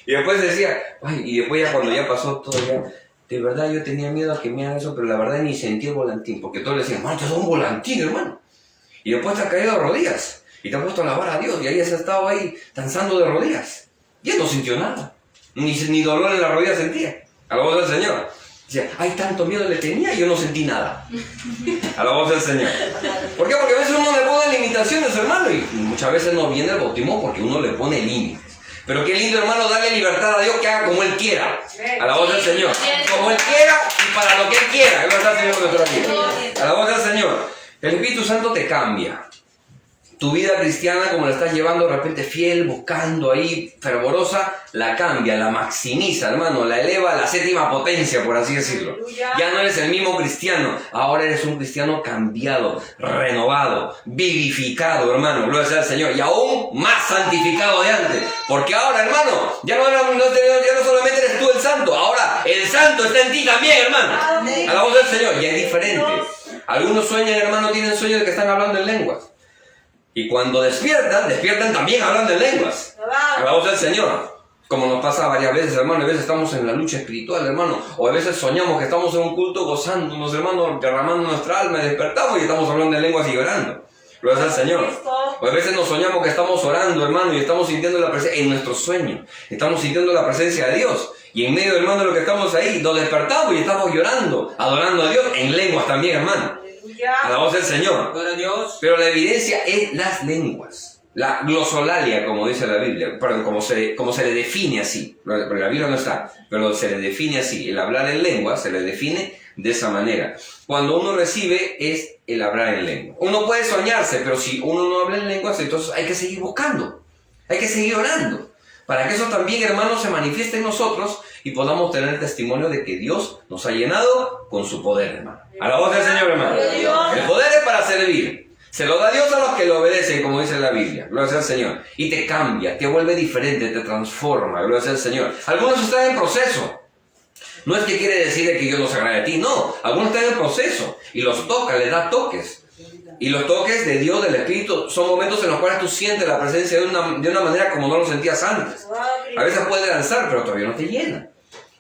S2: Y después decía. Ay, y después ya cuando ya pasó todo ya. De verdad yo tenía miedo a que me hagan eso, pero la verdad ni sentí el volantín. Porque todos le decían, hermano, te da un volantín, hermano. Y después te has caído de rodillas. Y te has puesto a alabar a Dios. Y ahí has estado ahí danzando de rodillas. Y él no sintió nada. Ni dolor en la rodilla sentía. A la voz del Señor. Decía, ay, tanto miedo le tenía y yo no sentí nada. A la voz del Señor. ¿Por qué? Porque a veces uno le pone limitaciones, hermano. Y muchas veces no viene el bautismo porque uno le pone límites. Pero qué lindo, hermano, darle libertad a Dios que haga como Él quiera. A la voz del Señor. Como Él quiera y para lo que Él quiera. Es verdad, Señor, nuestra vida. A la voz del Señor. El Espíritu Santo te cambia. Tu vida cristiana, como la estás llevando de repente fiel, buscando ahí, fervorosa, la cambia, la maximiza, hermano, la eleva a la séptima potencia, por así decirlo. Ya no eres el mismo cristiano, ahora eres un cristiano cambiado, renovado, vivificado, hermano, gloria sea al Señor, y aún más santificado de antes. Porque ahora, hermano, ya no solamente eres tú el santo, ahora el santo está en ti también, hermano. A la voz del Señor, y es diferente. Algunos sueñan, hermano, tienen sueños de que están hablando en lenguas. Y cuando despiertan también hablando en lenguas. A la voz del Señor. Como nos pasa varias veces, hermano. A veces estamos en la lucha espiritual, hermano. O a veces soñamos que estamos en un culto gozándonos, hermano, derramando nuestra alma. Y despertamos y estamos hablando en lenguas y llorando. Gloria al Señor. O a veces nos soñamos que estamos orando, hermano, y estamos sintiendo la presencia en nuestro sueño. Estamos sintiendo la presencia de Dios. Y en medio, hermano, de lo que estamos ahí, nos despertamos y estamos llorando, adorando a Dios en lenguas también, hermano. A la voz del Señor. Pero la evidencia es las lenguas. La glosolalia, como dice la Biblia. Perdón, como se le define así. Porque la Biblia no está. Pero se le define así. El hablar en lengua se le define de esa manera. Cuando uno recibe es el hablar en lengua. Uno puede soñarse, pero si uno no habla en lenguas, entonces hay que seguir buscando. Hay que seguir orando. Para que eso también, hermanos, se manifieste en nosotros y podamos tener testimonio de que Dios nos ha llenado con su poder, hermano. A la voz del Señor, hermano. El poder es para servir. Se lo da Dios a los que lo obedecen, como dice la Biblia. Gloria sea al Señor. Y te cambia, te vuelve diferente, te transforma. Gloria sea al Señor. Algunos están en proceso. No es que quiere decir que Dios los agrade a ti, no. Algunos están en proceso y los toca, les da toques. Y los toques de Dios, del Espíritu, son momentos en los cuales tú sientes la presencia de una manera como no lo sentías antes. A veces puede lanzar, pero todavía no te llena.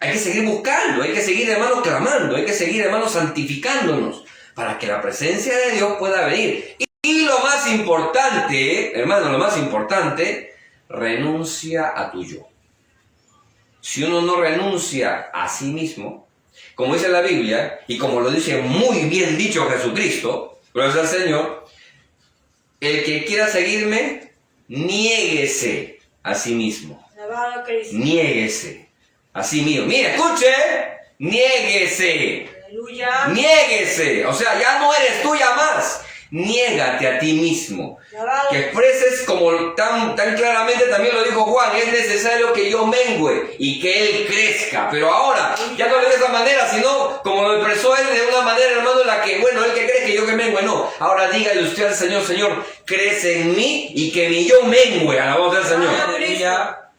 S2: Hay que seguir buscando, hay que seguir, hermano, clamando, hay que seguir, hermano, santificándonos para que la presencia de Dios pueda venir. Y lo más importante, hermano, lo más importante, renuncia a tu yo. Si uno no renuncia a sí mismo, como dice la Biblia, y como lo dice muy bien dicho Jesucristo, gloria al Señor, el que quiera seguirme, niéguese a sí mismo. Niéguese a sí mismo. Mira, escuche, niéguese.
S1: Aleluya.
S2: Niéguese. O sea, ya no eres tuya más. Niégate a ti mismo. Que expreses como tan claramente también lo dijo Juan, es necesario que yo mengüe y que Él crezca. Pero ahora, ya no de esa manera, sino como lo expresó Él de una manera, hermano, en la que, bueno, Él que crezca y yo que mengüe. No, ahora dígale usted al Señor, Señor, crece en mí y que mi yo mengüe, a la voz del Señor.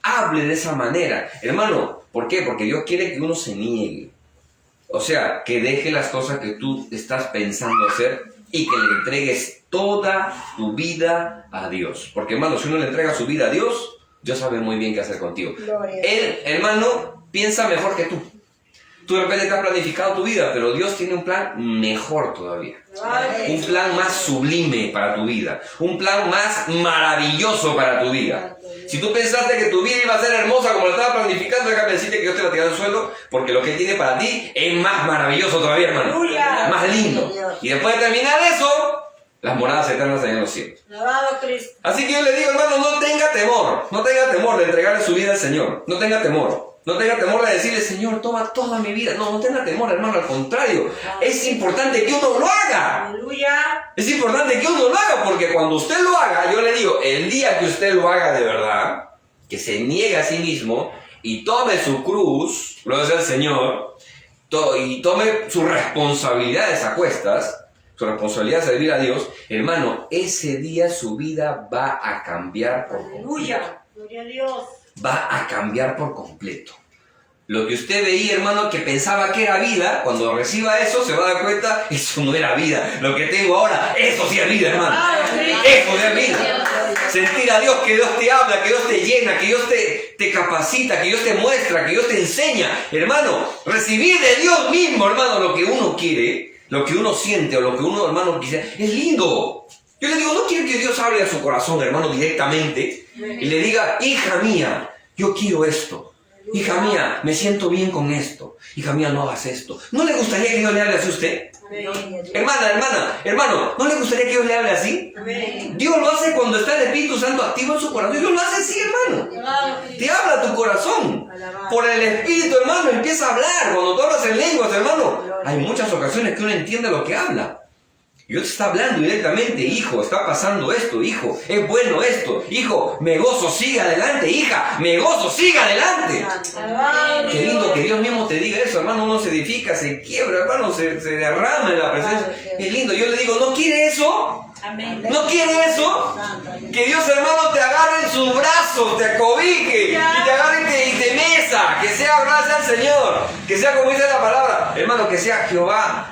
S2: Hable de esa manera. Hermano, ¿por qué? Porque Dios quiere que uno se niegue. O sea, que deje las cosas que tú estás pensando hacer y que le entregues toda tu vida a Dios. Porque, hermano, si uno le entrega su vida a Dios, Dios sabe muy bien qué hacer contigo. Él, hermano, piensa mejor que tú. Tú de repente te has planificado tu vida, pero Dios tiene un plan mejor todavía. Un plan más sublime para tu vida. Un plan más maravilloso para tu vida. Si tú pensaste que tu vida iba a ser hermosa como la estaba planificando, déjame decirte que Dios te la tiró al suelo, porque lo que Él tiene para ti es más maravilloso todavía, hermano. Más lindo. Y después de terminar eso, las moradas eternas allá en los cielos. Así que yo le digo, hermano, no tenga temor de entregarle su vida al Señor. No tenga temor. No tenga temor de decirle, Señor, toma toda mi vida. No tenga temor, hermano, al contrario. Es importante que uno lo haga.
S1: Aleluya.
S2: Es importante que uno lo haga, porque cuando usted lo haga, yo le digo, el día que usted lo haga de verdad, que se niegue a sí mismo y tome su cruz, lo hace el Señor, y tome sus responsabilidades a cuestas, su responsabilidad de servir a Dios, hermano, ese día su vida va a cambiar por completo.
S1: Aleluya. Gloria a Dios.
S2: Va a cambiar por completo. Lo que usted veía, hermano, que pensaba que era vida, cuando reciba eso, se va a dar cuenta, eso no era vida. Lo que tengo ahora, eso sí es vida, hermano. Eso sí es vida. Sentir a Dios, que Dios te habla, que Dios te llena, que Dios te capacita, que Dios te muestra, que Dios te enseña. Hermano, recibir de Dios mismo, hermano, lo que uno quiere, lo que uno siente o lo que uno, hermano, quisiera, es lindo. Yo le digo, no quiero que Dios hable a su corazón, hermano, directamente, y le diga, hija mía, yo quiero esto. Hija mía, me siento bien con esto. Hija mía, no hagas esto. ¿No le gustaría que Dios le hable así a usted? Hermano, ¿no le gustaría que Dios le hable así? Dios lo hace cuando está el Espíritu Santo activo en su corazón. Dios lo hace así, hermano. Te habla a tu corazón. Por el Espíritu, hermano, empieza a hablar. Cuando tú hablas en lenguas, hermano, hay muchas ocasiones que uno entiende lo que habla. Dios te está hablando directamente, hijo, está pasando esto, hijo, es bueno esto, hijo, me gozo, sigue adelante, hija, me gozo, sigue adelante. Qué lindo que Dios mismo te diga eso, hermano, uno se edifica, se quiebra, hermano, se derrama en la presencia. Es lindo, yo le digo, ¿no quiere eso? ¿No quiere eso? Que Dios, hermano, te agarre en sus brazos, te acobije, y te agarre y te mesa, que sea gracias al Señor, que sea como dice la palabra, hermano, que sea Jehová.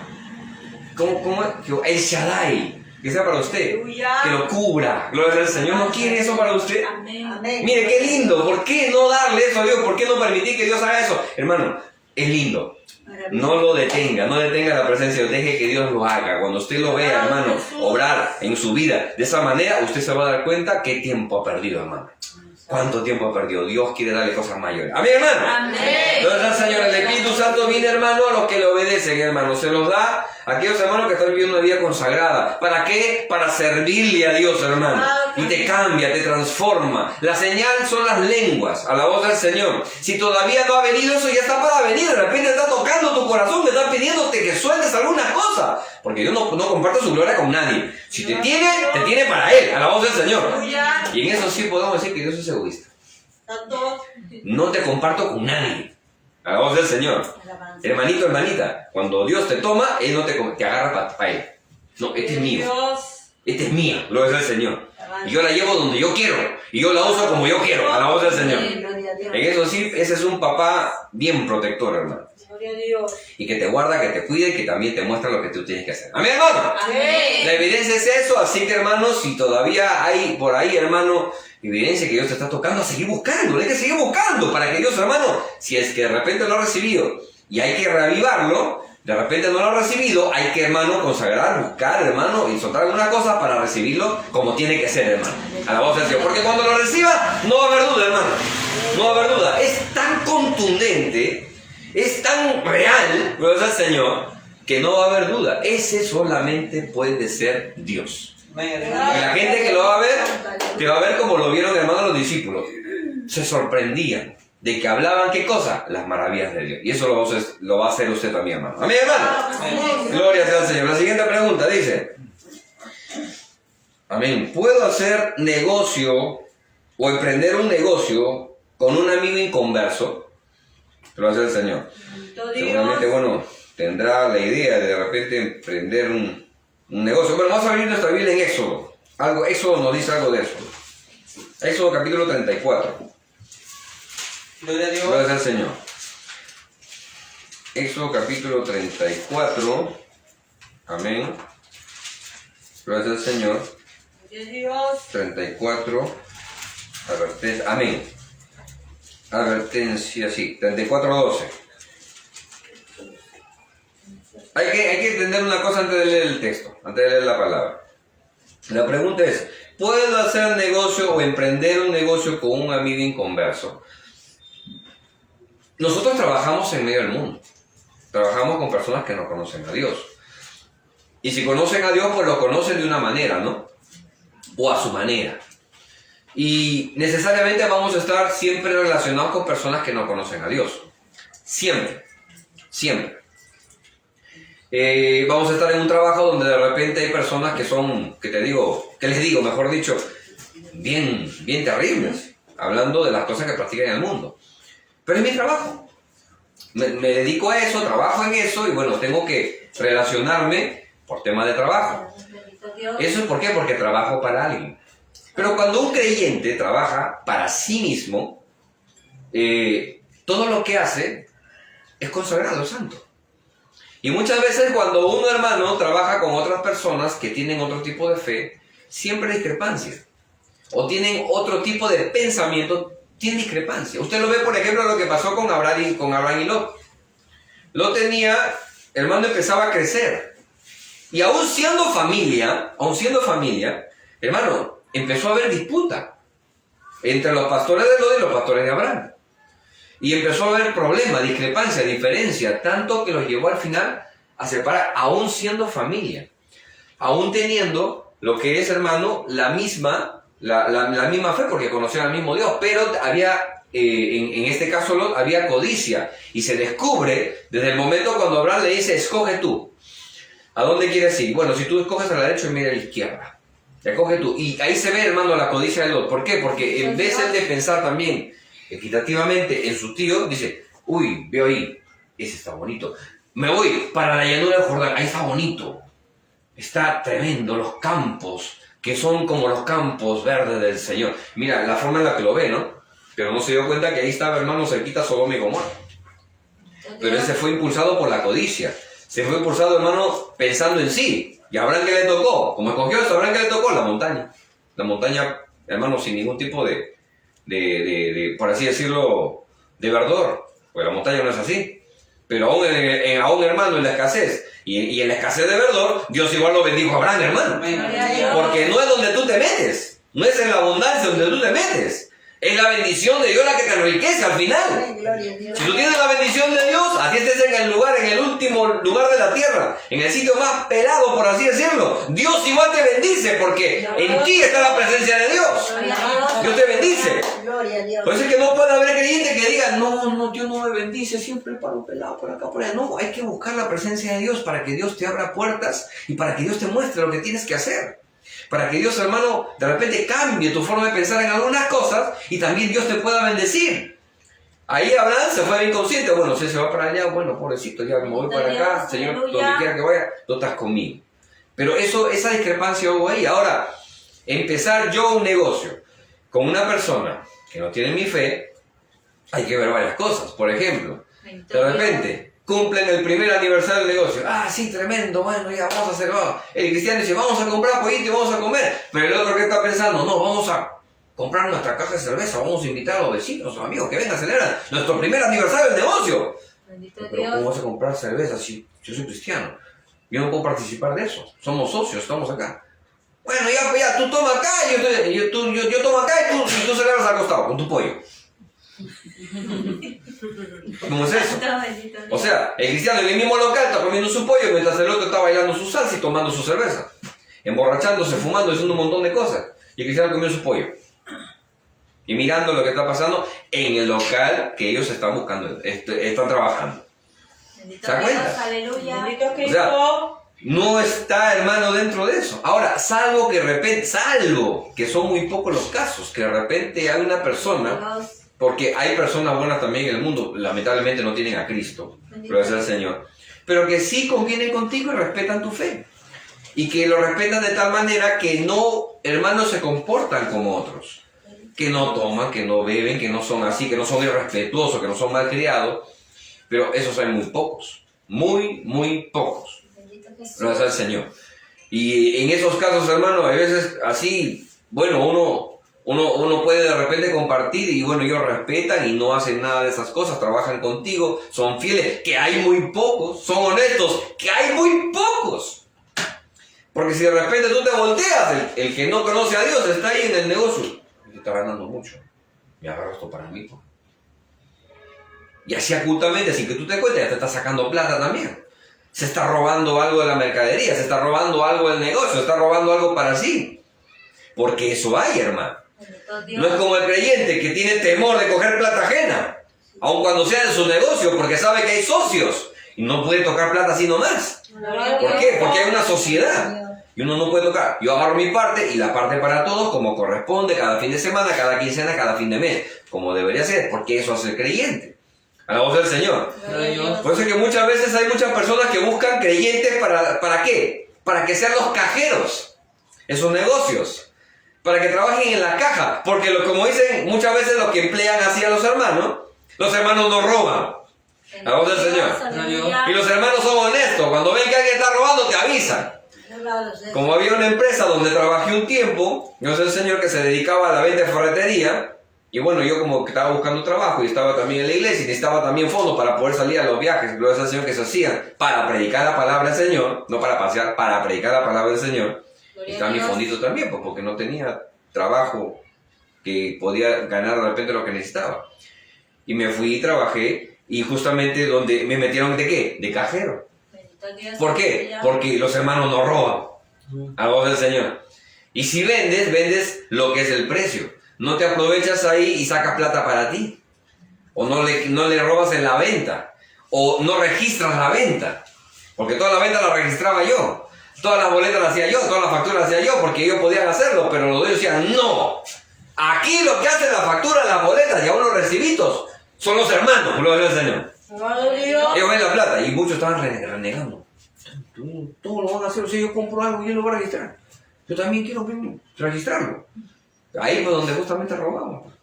S2: ¿Cómo es? El Shaddai, que sea para usted, que lo cubra. Gloria al Señor. ¿No quiere eso para usted? Mire, qué lindo. ¿Por qué no darle eso a Dios? ¿Por qué no permitir que Dios haga eso? Hermano, es lindo. No lo detenga, no detenga la presencia de Dios, deje que Dios lo haga. Cuando usted lo vea, hermano, obrar en su vida de esa manera, usted se va a dar cuenta qué tiempo ha perdido, hermano. ¿Cuánto tiempo ha perdido? Dios quiere darle cosas mayores. ¿Amén, hermano? Amén. Entonces, el Señor, el Espíritu Santo viene, hermano, a los que le obedecen, hermano. Se los da a aquellos hermanos que están viviendo una vida consagrada. ¿Para qué? Para servirle a Dios, hermano. Y te cambia, te transforma. La señal son las lenguas, a la voz del Señor. Si todavía no ha venido eso, ya está para venir. De repente está tocando tu corazón, me está pidiéndote que sueltes alguna cosa. Porque Dios no comparte su gloria con nadie. Si te tiene para Él, a la voz del Señor. Y en eso sí podemos decir que Dios es egoísta. No te comparto con nadie. A la voz del Señor. Hermanito, hermanita, cuando Dios te toma, Él no te agarra para Él. No, este es mío. Este es mía, lo es el Señor. Y yo la llevo donde yo quiero. Y yo la uso como yo quiero, a la voz del Señor. En eso sí, ese es un papá bien protector, hermano. Y que te guarda, que te cuide y que también te muestra lo que tú tienes que hacer. ¿Amén, hermano? Amén. La evidencia es eso, así que, hermanos, si todavía hay por ahí, hermano, evidencia que Dios te está tocando, a seguir buscando, hay que seguir buscando para que Dios, hermano, si es que de repente lo ha recibido y hay que reavivarlo, de repente no lo ha recibido, hay que, hermano, consagrar, buscar, hermano, y soltar alguna cosa para recibirlo como tiene que ser, hermano. A la voz del Señor. Porque cuando lo reciba, no va a haber duda, hermano. No va a haber duda. Es tan contundente, es tan real, gloria al Señor, que no va a haber duda. Ese solamente puede ser Dios. Y la gente que lo va a ver, te va a ver como lo vieron, hermano, los discípulos. Se sorprendían de que hablaban, ¿qué cosa? Las maravillas de Dios. Y eso lo va a hacer usted también, hermano. Amén, hermano. Amén. Gloria sea al Señor. La siguiente pregunta dice: amén. ¿Puedo hacer negocio o emprender un negocio con un amigo inconverso? Lo hace el Señor. Seguramente, bueno, tendrá la idea de repente emprender un negocio. Bueno, vamos a abrir nuestra Biblia en Éxodo. Éxodo nos dice algo de eso. Éxodo capítulo 34.
S3: Gloria a Dios.
S2: Gloria al Señor. Éxodo capítulo 34. Amén. Gloria al Señor. 34. Advertencia. Amén. Advertencia, sí. 34:12. Hay que entender una cosa antes de leer el texto, antes de leer la palabra. La pregunta es: ¿puedo hacer negocio o emprender un negocio con un amigo inconverso? Nosotros trabajamos en medio del mundo. Trabajamos con personas que no conocen a Dios. Y si conocen a Dios, pues lo conocen de una manera, ¿no? O a su manera. Y necesariamente vamos a estar siempre relacionados con personas que no conocen a Dios. Siempre. Siempre. Vamos a estar en un trabajo donde de repente hay personas que son, que les digo, mejor dicho, bien terribles, hablando de las cosas que practican en el mundo. Pero es mi trabajo. Me dedico a eso, trabajo en eso y bueno, tengo que relacionarme por tema de trabajo. ¿Eso es por qué? Porque trabajo para alguien. Pero cuando un creyente trabaja para sí mismo, todo lo que hace es consagrado, santo. Y muchas veces cuando un hermano trabaja con otras personas que tienen otro tipo de fe, siempre hay discrepancia. O tienen otro tipo de pensamiento, tiene discrepancia. Usted lo ve, por ejemplo, lo que pasó con Abraham y Lot. Lot tenía, el hermano empezaba a crecer. Y aún siendo familia, hermano, empezó a haber disputa entre los pastores de Lot y los pastores de Abraham. Y empezó a haber problemas, discrepancia, diferencia, tanto que los llevó al final a separar, aún siendo familia. Aún teniendo lo que es, hermano, la misma fe, porque conocían al mismo Dios, pero había, en este caso Lot, había codicia. Y se descubre desde el momento cuando Abraham le dice, escoge tú. ¿A dónde quieres ir? Bueno, si tú escoges a la derecha, mira a la izquierda. Escoge tú. Y ahí se ve, hermano, la codicia de Lot. ¿Por qué? Porque en vez de pensar también equitativamente en su tío, dice, uy, veo ahí, ese está bonito. Me voy para la llanura del Jordán, ahí está bonito. Está tremendo, los campos, que son como los campos verdes del Señor. Mira, la forma en la que lo ve, ¿no? Pero no se dio cuenta que ahí estaba, hermano, cerquita Sodoma y Gomorra. Pero él se fue impulsado por la codicia. Se fue impulsado, hermano, pensando en sí. ¿Y a Abraham qué le tocó? Como escogió eso, ¿a Abraham qué le tocó? La montaña. La montaña, hermano, sin ningún tipo de por así decirlo, de verdor. Porque la montaña no es así. Pero aún hermano, en la escasez. Y en la escasez de verdor, Dios igual lo bendijo a Abraham, hermano. Porque no es donde tú te metes. No es en la abundancia donde tú te metes. Es la bendición de Dios la que te enriquece al final. Si tú tienes la bendición de Dios, así estés en el último lugar de la tierra, en el sitio más pelado, por así decirlo, Dios igual te bendice porque en ti está la presencia de Dios. Dios te bendice. Por eso es que no puede haber creyente que diga, no, Dios no me bendice, siempre paro pelado por acá, por allá. No, hay que buscar la presencia de Dios para que Dios te abra puertas y para que Dios te muestre lo que tienes que hacer. Para que Dios, hermano, de repente cambie tu forma de pensar en algunas cosas y también Dios te pueda bendecir. Ahí Abraham se fue inconsciente. Bueno, si se va para allá, bueno, pobrecito, ya me voy para acá, Señor, donde quiera que vaya, tú estás conmigo. Pero esa discrepancia hubo ahí. Ahora, empezar yo un negocio con una persona que no tiene mi fe, hay que ver varias cosas. Por ejemplo, de repente cumplen el primer aniversario del negocio. Ah, sí, tremendo, bueno, ya vamos a hacer. El cristiano dice, vamos a comprar pollito y vamos a comer. Pero el otro que está pensando, no, vamos a comprar nuestra caja de cerveza, vamos a invitar a los vecinos, a los amigos que vengan a celebrar nuestro primer aniversario del negocio. Pero ¿cómo vas a comprar cerveza si yo soy cristiano? Yo no puedo participar de eso. Somos socios, estamos acá. Bueno, ya, tú toma acá, yo tomo acá y tú celebras al costado con tu pollo. ¿Cómo es eso? O sea, el cristiano en el mismo local está comiendo su pollo mientras el otro está bailando su salsa y tomando su cerveza, emborrachándose, fumando, haciendo un montón de cosas. Y el cristiano comiendo su pollo y mirando lo que está pasando en el local que ellos están buscando, están trabajando. ¿Se dan cuenta?
S4: Aleluya.
S2: O sea, no está, hermano, dentro de eso. Ahora, salvo que son muy pocos los casos, que de repente hay una persona, porque hay personas buenas también en el mundo, lamentablemente no tienen a Cristo, gloria sea al Señor, pero que sí convienen contigo y respetan tu fe. Y que lo respetan de tal manera que no, hermanos, se comportan como otros. Que no toman, que no beben, que no son así, que no son irrespetuosos, que no son malcriados. Pero esos hay muy pocos. Muy pocos. Gloria sea al Señor. Y en esos casos, hermano, a veces así, bueno, uno puede de repente compartir y bueno, ellos respetan y no hacen nada de esas cosas, trabajan contigo, son fieles, que hay muy pocos, son honestos, que hay muy pocos. Porque si de repente tú te volteas, el que no conoce a Dios está ahí en el negocio, y está ganando mucho, me agarro esto para mí. Y así ocultamente, sin que tú te cuentes, ya te está sacando plata también. Se está robando algo de la mercadería, se está robando algo del negocio, se está robando algo para sí. Porque eso hay, hermano. No es como el creyente que tiene temor de coger plata ajena, aun cuando sea de su negocio, porque sabe que hay socios y no puede tocar plata así nomás. ¿Por qué? Porque hay una sociedad y uno no puede tocar. Yo agarro mi parte y la parte para todos como corresponde, cada fin de semana, cada quincena, cada fin de mes, como debería ser, porque eso hace el creyente. A la voz del Señor. Por eso es que muchas veces hay muchas personas que buscan creyentes ¿para qué? Para que sean los cajeros en sus negocios, para que trabajen en la caja, porque como dicen muchas veces los que emplean así a los hermanos no roban. A la voz del Señor. Y los hermanos son honestos, cuando ven que alguien está robando te avisan. Como había una empresa donde trabajé un tiempo, yo soy el Señor que se dedicaba a la venta de ferretería, y bueno, yo como que estaba buscando trabajo y estaba también en la iglesia y necesitaba también fondos para poder salir a los viajes, gloria al Señor, que se hacían para predicar la palabra del Señor, no para pasear, para predicar la palabra del Señor. Y estaba mi fondito también, pues, porque no tenía trabajo que podía ganar de repente lo que necesitaba. Y me fui y trabajé, y justamente donde me metieron ¿de qué? De cajero. ¿Por qué? Porque los hermanos no roban. A la voz del Señor. Y si vendes lo que es el precio. No te aprovechas ahí y sacas plata para ti. O no le robas en la venta. O no registras la venta. Porque toda la venta la registraba yo. Todas las boletas las hacía yo. Todas las facturas las hacía yo. Porque ellos podían hacerlo. Pero los dueños decían, no. Aquí lo que hacen la factura, las boletas y aún los recibitos son los hermanos. Gloria al Señor. Ellos ven la plata. Y muchos estaban renegando. Todos lo van a hacer. Si yo compro algo, yo lo voy a registrar. Yo también quiero registrarlo. Ahí fue donde justamente robamos.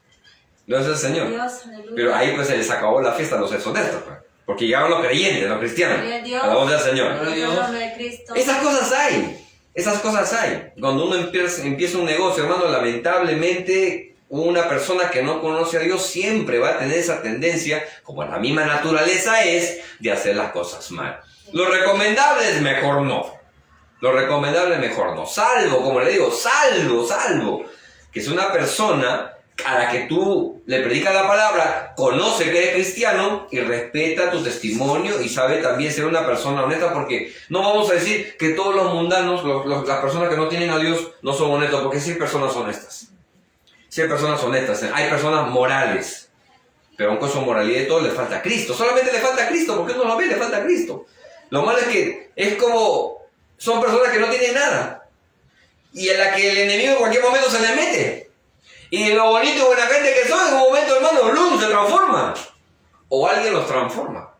S2: Gracias al Señor. Pero ahí pues se les acabó la fiesta a los deshonestos. Porque llegaron los creyentes, los cristianos. A la voz del Señor. Esas cosas hay. Cuando uno empieza un negocio, hermano, lamentablemente una persona que no conoce a Dios siempre va a tener esa tendencia, como la misma naturaleza es, de hacer las cosas mal. Lo recomendable es mejor no. Salvo, como le digo, salvo. Que es una persona a la que tú le predicas la palabra, conoce que eres cristiano y respeta tu testimonio y sabe también ser una persona honesta, porque no vamos a decir que todos los mundanos, las personas que no tienen a Dios, no son honestos, porque sí hay personas honestas. Hay personas morales, pero aunque son moralidad y todo, le falta Cristo. Solamente le falta Cristo, porque uno lo ve, le falta Cristo. Lo malo es que es como, son personas que no tienen nada. Y a la que el enemigo en cualquier momento se le mete. Y de lo bonito y buena gente que son, en un momento, hermano, se transforma. O alguien los transforma.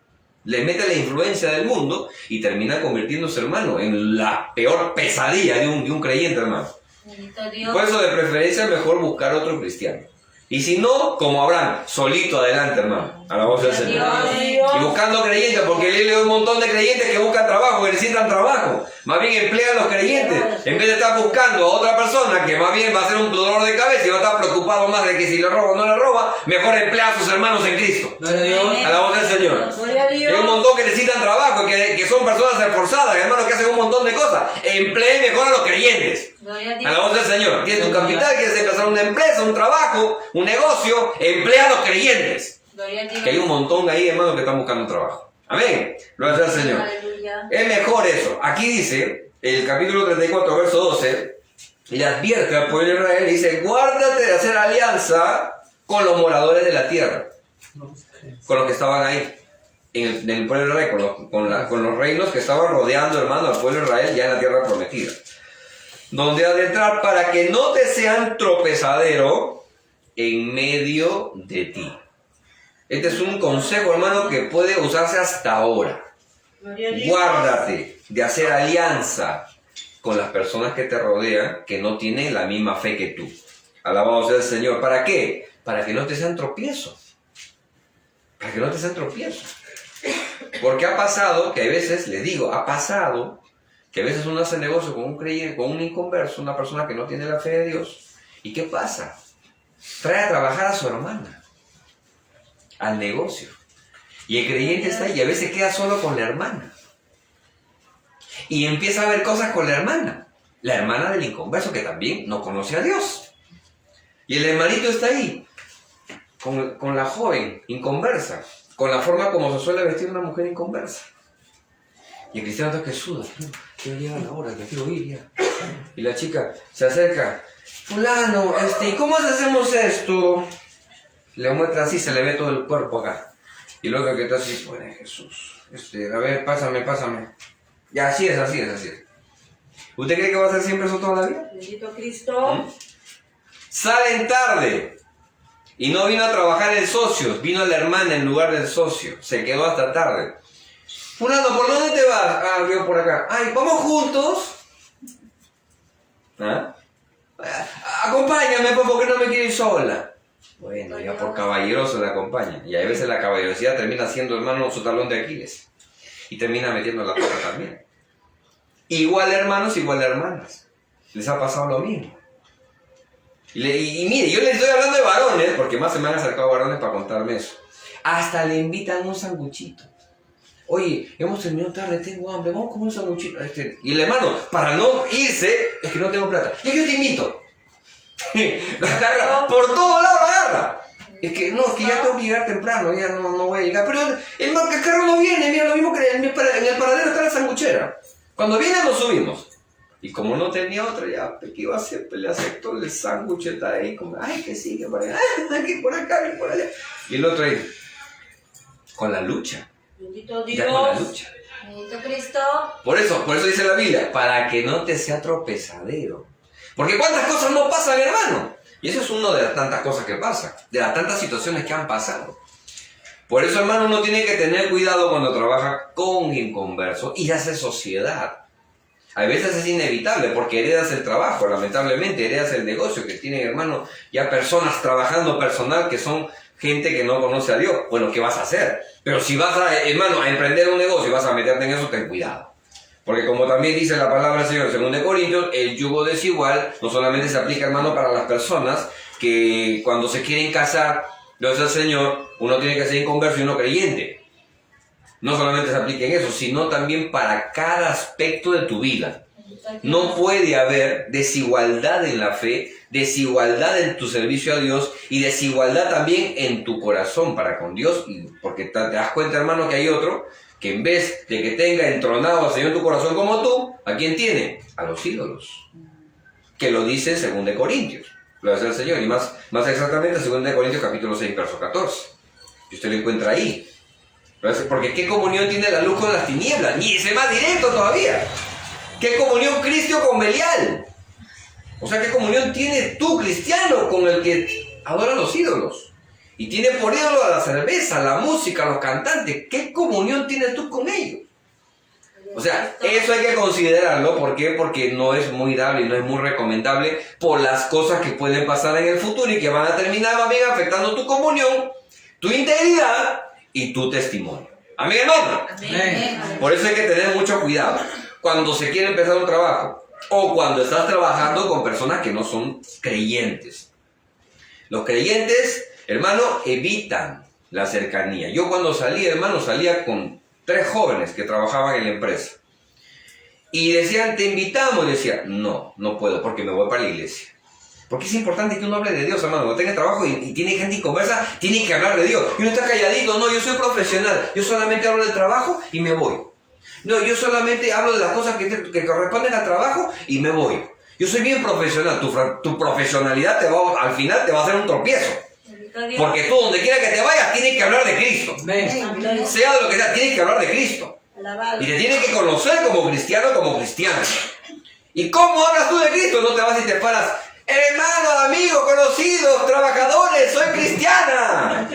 S2: Le mete la influencia del mundo y termina convirtiéndose, hermano, en la peor pesadilla de un creyente, hermano. Por eso, de preferencia, es mejor buscar otro cristiano. Y si no, como Abraham, solito adelante, hermano, a la voz del Señor. Y buscando creyentes, porque le leo un montón de creyentes que buscan trabajo, que necesitan trabajo. Más bien emplean a los creyentes, en vez de estar buscando a otra persona que más bien va a ser un dolor de cabeza y va a estar preocupado más de que si le roba o no le roba, mejor emplea a sus hermanos en Cristo. A la voz del Señor. Hay un montón que necesitan trabajo, que son personas esforzadas, hermanos, que hacen un montón de cosas. Empleen mejor a los creyentes. A la voz del Señor. Tienes un capital, quieres empezar una empresa, un trabajo, un negocio, emplea a los creyentes. Que hay un montón ahí, hermanos, que están buscando trabajo. Amén. Gloria al Señor.
S4: Aleluya.
S2: Es mejor eso. Aquí dice, el capítulo 34, verso 12, le advierte al pueblo de Israel, dice, guárdate de hacer alianza con los moradores de la tierra. Con los que estaban ahí. En el pueblo de Israel, con los reinos que estaban rodeando, hermano, al pueblo de Israel ya en la tierra prometida. Donde ha de entrar para que no te sean tropezadero en medio de ti. Este es un consejo, hermano, que puede usarse hasta ahora. Guárdate de hacer alianza con las personas que te rodean, que no tienen la misma fe que tú. Alabado sea el Señor. ¿Para qué? Para que no te sean tropiezos. Porque ha pasado que a veces, les digo, que a veces uno hace negocio con un creyente, con un inconverso, una persona que no tiene la fe de Dios. ¿Y qué pasa? Trae a trabajar a su hermana al negocio. Y el creyente está ahí y a veces queda solo con la hermana. Y empieza a ver cosas con la hermana del inconverso, que también no conoce a Dios. Y el hermanito está ahí, con la joven inconversa, con la forma como se suele vestir una mujer inconversa. Y el cristiano está que suda, quiero llegar a la hora, que quiero ir ya. Y la chica se acerca fulano, ¿y cómo hacemos esto? Le muestra así, se le ve todo el cuerpo acá. Y el otro que está así, bueno, Jesús, a ver, pásame. Ya, así es. ¿Usted cree que va a ser siempre eso toda la vida?
S1: Bendito Cristo.
S2: Salen tarde. Y no vino a trabajar el socio, vino la hermana en lugar del socio. Se quedó hasta tarde. Fulano, ¿por dónde te vas? Ah, yo por acá. Ay, ¿vamos juntos? ¿Ah? Acompáñame, pues, porque no me quiero ir sola. Bueno, ya por caballeroso la acompaña. Y a veces la caballerosidad termina siendo, hermano, su talón de Aquiles. Y termina metiendo la pata también. Igual hermanos, igual hermanas. Les ha pasado lo mismo. Y mire, yo les estoy hablando de varones, porque más se me han acercado varones para contarme eso. Hasta le invitan un sanguchito. Oye, hemos terminado tarde, tengo hambre, vamos a comer un sanguchito. Y el hermano, para no irse, es que no tengo plata. Y yo te invito. Por todos lados agarra. Es que no, es que ya tengo que llegar temprano, ya no voy a llegar. Pero el carro no viene, mira, lo mismo que en el paradero está la sanguchera. Cuando viene nos subimos. Y como no tenía otra, ya, ¿qué iba a hacer? Pues le aceptó el sándwich, está ahí, como, ay, que sí, que por allá, que por acá, que por allá. Y el otro ahí, con la lucha.
S1: Bendito Dios.
S2: Ya con la lucha.
S4: Bendito Cristo.
S2: Por eso dice la Biblia, para que no te sea tropezadero. Porque cuántas cosas no pasan, hermano. Y eso es una de las tantas cosas que pasan, de las tantas situaciones que han pasado. Por eso, hermano, uno tiene que tener cuidado cuando trabaja con inconversos y hace sociedad. A veces es inevitable porque heredas el trabajo, lamentablemente, heredas el negocio que tienen, hermano, ya personas trabajando personal que son gente que no conoce a Dios. Bueno, ¿qué vas a hacer? Pero si vas a, hermano, a emprender un negocio y vas a meterte en eso, ten cuidado. Porque como también dice la palabra del Señor en 2 Corintios, el yugo desigual no solamente se aplica, hermano, para las personas que cuando se quieren casar, lo dice el Señor, uno tiene que ser inconverso y uno creyente. No solamente se aplica en eso, sino también para cada aspecto de tu vida. No puede haber desigualdad en la fe, desigualdad en tu servicio a Dios y desigualdad también en tu corazón para con Dios. Porque te das cuenta, hermano, que hay otro que en vez de que tenga entronado al Señor en tu corazón como tú, ¿a quién tiene? A los ídolos. Que lo dice en 2 Corintios. Lo dice el Señor. Y más exactamente 2 Corintios capítulo 6, verso 14. Y usted lo encuentra ahí. Porque ¿qué comunión tiene la luz con las tinieblas? Ni ese más directo todavía. ¿Qué comunión Cristo con Belial? O sea, ¿qué comunión tienes tú, cristiano, con el que adora los ídolos? Y tiene por ídolo a la cerveza, la música, los cantantes. ¿Qué comunión tienes tú con ellos? O sea, eso hay que considerarlo. ¿Por qué? Porque no es muy dable y no es muy recomendable por las cosas que pueden pasar en el futuro y que van a terminar, amiga, afectando tu comunión, tu integridad y tu testimonio. Amén, hermano.
S4: Amén.
S2: Por eso hay que tener mucho cuidado cuando se quiere empezar un trabajo o cuando estás trabajando con personas que no son creyentes. Los creyentes, hermano, evitan la cercanía. Yo cuando salí, hermano, salía con 3 jóvenes que trabajaban en la empresa. Y decían, te invitamos. Y decía, no puedo porque me voy para la iglesia. Porque es importante que uno hable de Dios, hermano. Cuando tenga trabajo y tiene gente y conversa, tiene que hablar de Dios. Y uno está calladito. No, yo soy profesional. Yo solamente hablo del trabajo y me voy. No, yo solamente hablo de las cosas que corresponden al trabajo y me voy. Yo soy bien profesional. Tu profesionalidad al final te va a hacer un tropiezo. Porque tú, donde quiera que te vayas, tienes que hablar de Cristo. Sea de lo que sea, tienes que hablar de Cristo. Y te tienes que conocer como cristiano, como cristiana. ¿Y cómo hablas tú de Cristo? No te vas y te paras. Hermano, amigo, conocidos, trabajadores, soy cristiana.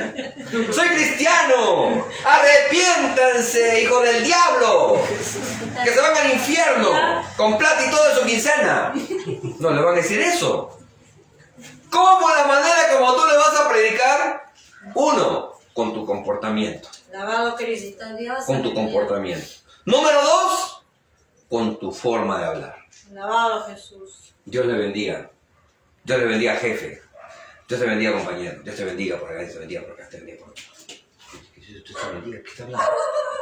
S2: Soy cristiano. Arrepiéntanse, hijo del diablo. Que se van al infierno con plata y todo de su quincena. No le van a decir eso. ¿Cómo la manera como tú le vas a predicar? 1, con tu comportamiento.
S1: Alabado Cristo.
S2: Con tu comportamiento. Número 2, con tu forma de hablar.
S1: Alabado Jesús.
S2: Dios le bendiga. Dios le bendiga, jefe. Dios te bendiga, compañero. Dios te bendiga por acá, Dios te bendiga por acá, Dios te bendiga por acá. Dios te bendiga, ¿qué está hablando?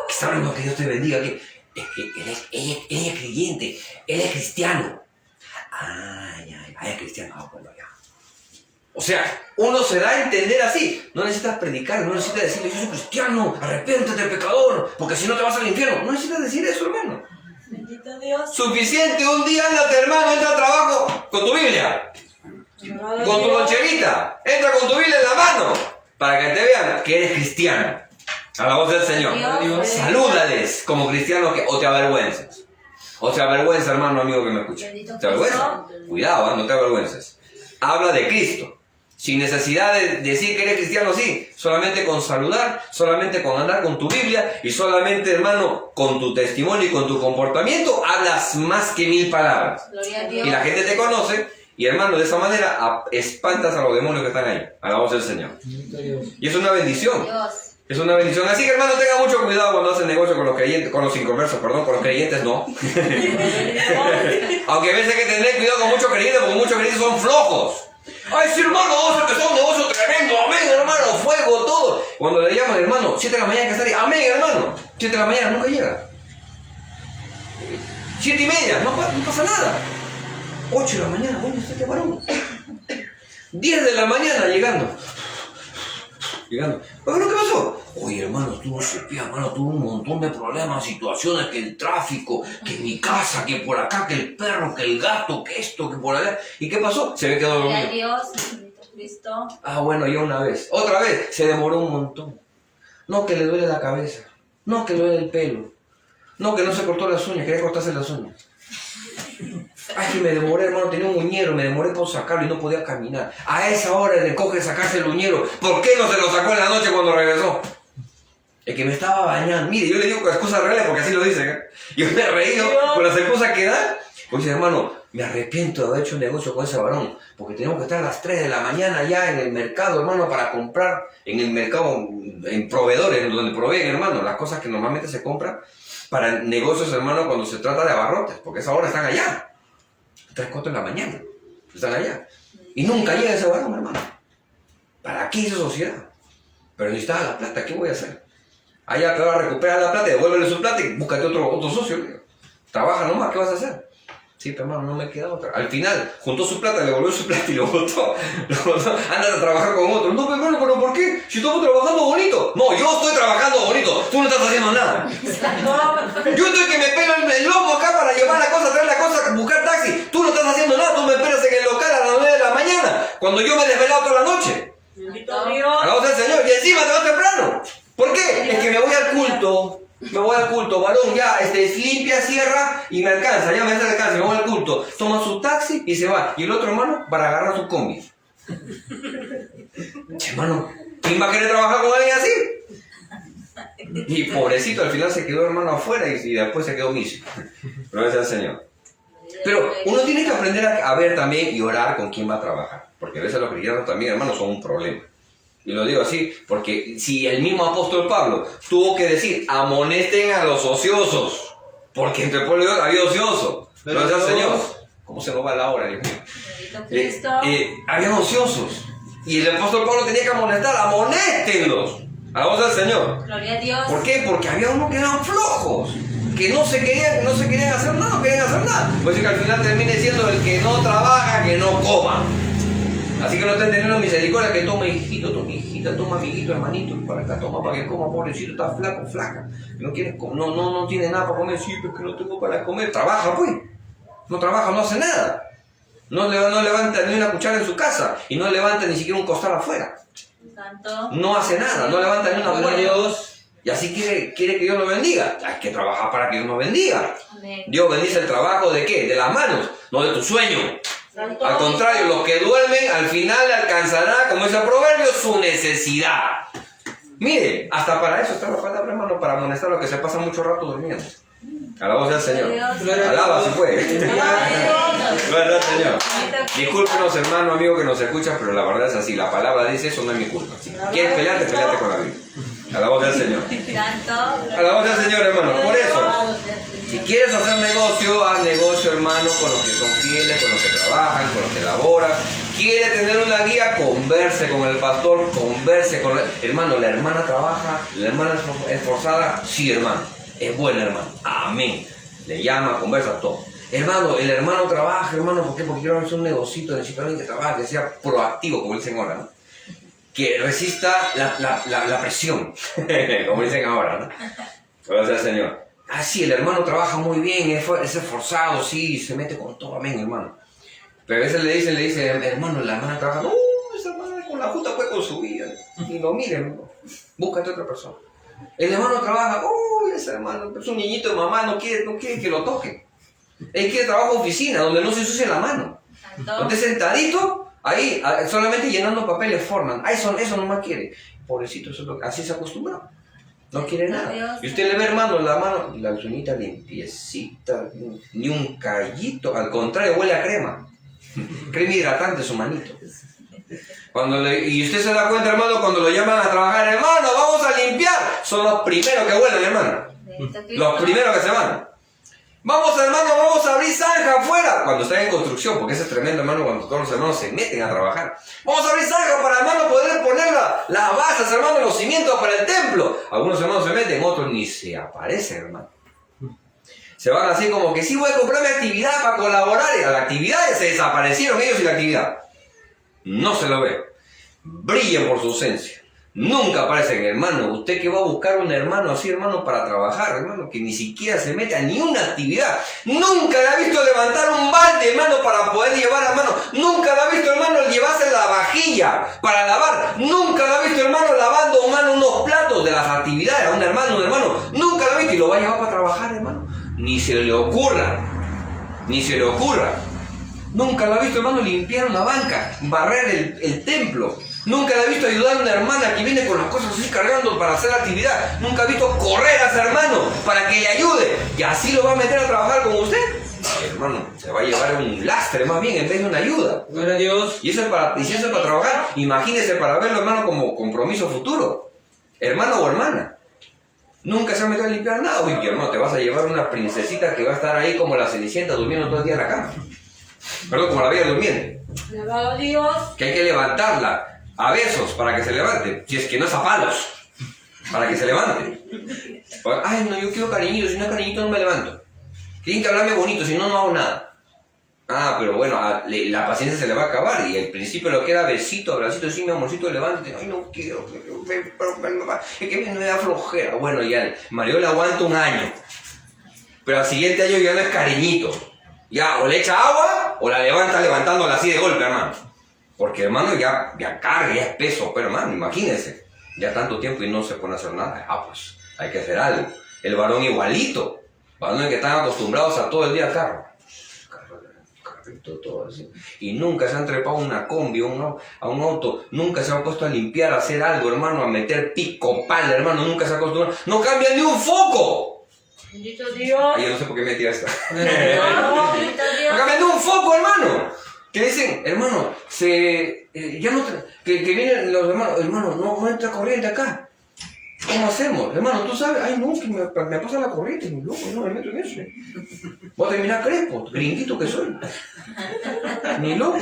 S2: ¿Qué está hablando? Que Dios te bendiga. Es que él es creyente, él es cristiano. Ya es cristiano. Bueno, ya. O sea, uno se da a entender así. No necesitas predicar, no necesitas decirle, yo soy cristiano, arrepiéntete, pecador, porque si no te vas al infierno. No necesitas decir eso, hermano.
S1: Bendito Dios.
S2: Suficiente, un día ándate, hermano, entra al trabajo con tu Biblia. Con tu loncherita. Entra con tu Biblia en la mano. Para que te vean que eres cristiano. A la voz del Señor.
S4: Dios.
S2: Salúdales como cristiano o te avergüenzas. O te avergüenza, hermano, amigo que me escucha.
S4: Bendito
S2: ¿Te avergüenza? Cuidado, no te avergüences. Habla de Cristo. Sin necesidad de decir que eres cristiano, sí. Solamente con saludar, solamente con andar con tu Biblia y solamente, hermano, con tu testimonio y con tu comportamiento, hablas más que 1000 palabras.
S4: Gloria a Dios.
S2: Y la gente te conoce y, hermano, de esa manera espantas a los demonios que están ahí. A la voz del Señor. Y es una bendición.
S4: Dios.
S2: Es una bendición. Así que, hermano, tenga mucho cuidado cuando hacen negocio con los creyentes, con los inconversos, perdón, con los creyentes no. Aunque a veces hay que tener cuidado con muchos creyentes, porque muchos creyentes son flojos. Ay, sí, hermano, vamos a empezar un negocio tremendo, amén, hermano, fuego, todo. Cuando le llaman, hermano, 7 de la mañana hay que estar ahí, amén, hermano. 7 de la mañana nunca llega. 7:30, no pasa nada. 8 de la mañana, bueno, este varón. 10 de la mañana llegando. Bueno, ¿qué pasó? Oye, hermano, tuve un montón de problemas, situaciones, que el tráfico, que mi casa, que por acá, que el perro, que el gato, que esto, que por allá. ¿Y qué pasó? Se me quedó
S4: Gloria a
S2: dormido.
S4: Dios. Bendito Cristo.
S2: Ah, bueno, ya una vez. Otra vez, se demoró un montón. No, que le duele la cabeza. No, que le duele el pelo. No, que no se cortó las uñas, quería cortarse las uñas. Ay, que me demoré, hermano, tenía un uñero, me demoré por sacarlo y no podía caminar. A esa hora le coge sacarse el uñero. ¿Por qué no se lo sacó en la noche cuando regresó? El que me estaba bañando. Mire, yo le digo excusas reales porque así lo dicen, ¿eh? Yo me he reído con las excusas que dan. Pues hermano, me arrepiento de haber hecho un negocio con ese varón, porque tenemos que estar a las 3 de la mañana ya en el mercado, hermano, para comprar en el mercado, en proveedores, donde proveen, hermano, las cosas que normalmente se compran para negocios, hermano, cuando se trata de abarrotes, porque a esa hora están allá. 3, 4 de la mañana. Están allá. Y nunca llega ese varón, hermano. ¿Para qué hizo sociedad? Pero necesitaba la plata, ¿qué voy a hacer? Allá te va a recuperar la plata, devuélvele su plata y búscate otro socio. Trabaja nomás, ¿qué vas a hacer? Sí, pero hermano, no me queda otra. Al final, juntó su plata, le devolvió su plata y lo botó. Andas a trabajar con otro. No, hermano, pero ¿por qué? Si estamos trabajando bonito. No, yo estoy trabajando bonito. Tú no estás haciendo nada. Yo estoy que me pelo el lomo acá para llevar la cosa, traer la cosa, buscar taxi. Tú no estás haciendo nada. Tú me esperas en el local a las 9 de la mañana, cuando yo me he desvelado toda la noche.
S1: Bendito Dios.
S2: Alabado sea el Señor. Y encima te vas temprano. ¿Por qué? Es que me voy al culto. Varón, ya, limpia, cierra y me alcanza, ya me alcanza, me voy al culto. Toma su taxi y se va. Y el otro hermano para agarrar su combi. Hermano, ¿quién va a querer trabajar con alguien así? Y pobrecito, al final se quedó hermano afuera y después se quedó miso. Gracias al Señor. Pero uno tiene que aprender a ver también y orar con quién va a trabajar. Porque a veces los cristianos también, hermanos, son un problema. Y lo digo así, porque si el mismo apóstol Pablo tuvo que decir, amonesten a los ociosos, porque entre el pueblo de Dios había ociosos. Gracias al Señor. ¿Cómo se nos va la hora, Dios mío?
S4: Bendito Cristo.
S2: Habían ociosos. Y el apóstol Pablo tenía que amonestar, amonéstenlos. A la voz del Señor.
S4: Gloria a Dios.
S2: ¿Por qué? Porque había unos que eran flojos, que no se querían hacer nada, no querían hacer nada. Pues que al final termine siendo el que no trabaja, que no coma. Así que no estén teniendo misericordia, que toma hijito, toma hijita, toma amiguito, hermanito, para acá, toma para que coma, pobrecito, está flaco, flaca. No quiere, no tiene nada para comer, sí, pero que no tengo para comer. Trabaja, pues. No trabaja, no hace nada. No levanta ni una cuchara en su casa y no levanta ni siquiera un costal afuera.
S4: Santo.
S2: No hace nada, no levanta ni una
S3: Gloria a Dios.
S2: Y así quiere que Dios lo bendiga. Hay que trabajar para que Dios nos bendiga.
S4: Amén.
S2: Dios bendice el trabajo ¿de qué? De las manos, no de tu sueño.
S1: Santo.
S2: Al contrario, los que duermen al final alcanzará, como dice el proverbio, su necesidad. Mire, hasta para eso está la palabra, hermano, para amonestar a los que se pasan mucho rato durmiendo. Alabado sea el Señor.
S4: Gloria a
S2: Alaba si puede.
S4: Dios.
S2: Gloria al Señor.
S4: Bendito
S2: Discúlpenos, hermano, amigo que nos escucha, pero la verdad es así. La palabra dice eso, no es mi culpa. Si quieres pelearte, peleate con la Biblia. Alabado sea el Señor.
S4: Santo.
S2: Alabado sea el Señor, hermano. Por eso, si quieres hacer negocio, haz negocio, hermano, con los que son fieles, con los que trabajan, con los que laboran. Quiere tener una guía, converse con el pastor, converse con el hermano. La hermana trabaja, la hermana es esforzada. Sí, hermano, es buena, hermano. Amén. Le llama, conversa, todo. Hermano, el hermano trabaja, hermano, ¿por qué? Porque quiero hacer un negocito, necesito alguien que trabaje, que sea proactivo, como dicen ahora, ¿no? Que resista la presión, como dicen ahora, ¿no? Gracias al Señor. Ah, sí, el hermano trabaja muy bien, es esforzado, sí, se mete con todo, amén, hermano. Pero a veces le dice, hermano, la hermana trabaja, no, esa hermana con la justa fue con su vida. Y lo miren, ¿no? Búscate otra persona. El hermano trabaja, ese hermano es un niñito de mamá, no quiere que lo toque. Él quiere trabajo en oficina, donde no se ensucie la mano. Donde sentadito, ahí, solamente llenando papeles forman. Eso nomás quiere. Pobrecito, así se acostumbra. No quiere nada. Y usted le ve, hermano, la mano, la uñita limpiecita, ni un callito. Al contrario, huele a crema. Crema hidratante su manito. Y usted se da cuenta, hermano, cuando lo llaman a trabajar, hermano, vamos a limpiar. Son los primeros que huelen, hermano. Los primeros que se van. Vamos, hermano, vamos a abrir zanja afuera. Cuando está en construcción, porque ese es tremendo, hermano, cuando todos los hermanos se meten a trabajar. Vamos a abrir zanja para, hermano, poder poner las bases, hermano, los cimientos para el templo. Algunos hermanos se meten, otros ni se aparecen, hermano. Se van así como que sí voy a comprarme actividad para colaborar. Y a la actividad se desaparecieron ellos y la actividad. No se lo ve. Brillan por su ausencia. Nunca aparecen, hermano. Usted que va a buscar un hermano así, hermano, para trabajar, hermano, que ni siquiera se mete a ni una actividad. Nunca le ha visto levantar un balde, hermano, para poder llevar, hermano. Nunca le ha visto, hermano, llevarse la vajilla para lavar. Nunca le ha visto, hermano, lavando, hermano, unos platos de las actividades a un hermano. Nunca lo ha visto y lo va a llevar para trabajar, hermano. Ni se le ocurra. Ni se le ocurra. Nunca lo ha visto, hermano, limpiar una banca, barrer el templo. Nunca le ha visto ayudar a una hermana que viene con las cosas así cargando para hacer actividad. Nunca ha visto correr a ese hermano para que le ayude. Y así lo va a meter a trabajar con usted. Ay, hermano, se va a llevar un lastre más bien en vez de una ayuda.
S3: Gloria a Dios.
S2: Y si eso es para trabajar, imagínese para verlo, hermano, como compromiso futuro. Hermano o hermana. Nunca se ha metido a limpiar nada. Uy, hermano, te vas a llevar una princesita que va a estar ahí como la Cenicienta durmiendo todo el día en la cama. Perdón, como la Bella Durmiente.
S1: Alabado a Dios.
S2: Que hay que levantarla a besos para que se levante. Si es que no es a palos. Para que se levante. Ay, no, yo quiero cariñito. Si no es cariñito no me levanto. Tienen que hablarme bonito, si no, no hago nada. Ah, pero bueno, la paciencia se le va a acabar. Y al principio lo que era besito, abracito, sí, mi amorcito, levántate. Ay, no quiero. Es que me da flojera. Bueno, ya, el marido le aguanta un año. Pero al siguiente año ya no es cariñito. Ya, o le echa agua, o la levanta levantándola así de golpe, hermano. Porque, hermano, ya carga, ya es peso. Pero, hermano, imagínense. Ya tanto tiempo y no se pone a hacer nada. Ah, pues, hay que hacer algo. El varón igualito. Varones que están acostumbrados a todo el día carro, todo así. Y nunca se han trepado a una combi, a un auto. Nunca se han puesto a limpiar, a hacer algo, hermano. A meter pico, pala, hermano. Nunca se han acostumbrado. ¡No cambian ni un foco!
S1: Bendito Dios.
S2: Ay, yo no sé por qué me tira esta.
S1: No, bendito Dios.
S2: ¡No cambian ni un foco, hermano! Que dicen, hermano, ya no que vienen los hermanos, hermano, no entra corriente acá. ¿Cómo hacemos? Hermano, tú sabes, ay no, que me pasa la corriente, ni loco, no me meto en eso. Voy a terminar crespo, gringuito que soy. Ni loco.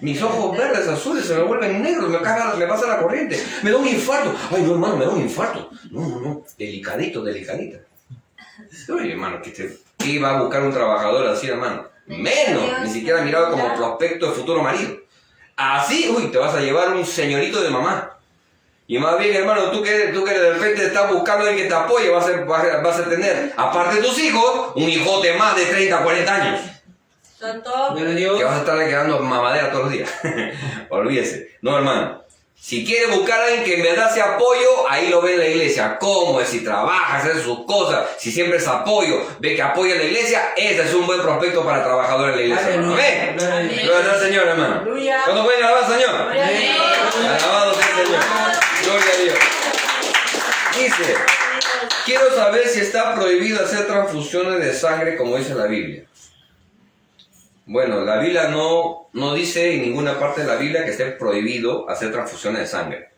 S2: Mis ojos verdes, azules, se me vuelven negros, me pasa la corriente. Me da un infarto. Ay no, hermano, me da un infarto. No, delicadita. Oye, hermano, ¿qué iba a buscar un trabajador así, hermano? Menos, ni siquiera mirado como prospecto de futuro marido. Así, te vas a llevar un señorito de mamá. Y más bien, hermano, tú que de repente estás buscando a alguien que te apoye, vas a tener, aparte de tus hijos, un hijote más de 30, 40 años.
S1: Santo.
S2: Que vas a estar quedando mamadera todos los días. Olvídese. No, hermano. Si quiere buscar a alguien que en verdad sea apoyo, ahí lo ve en la iglesia. ¿Cómo es? Si trabaja, hace sus cosas, si siempre es apoyo, ve que apoya a la iglesia, ese es un buen prospecto para trabajador en la iglesia. Amén. Gloria al Señor, hermano. ¿Cuándo pueden alabar al Señor? Alabado sea el Señor. Gloria a Dios. Dice, quiero saber si está prohibido hacer transfusiones de sangre como dice la Biblia. Bueno, la Biblia no dice en ninguna parte de la Biblia que esté prohibido hacer transfusiones de sangre.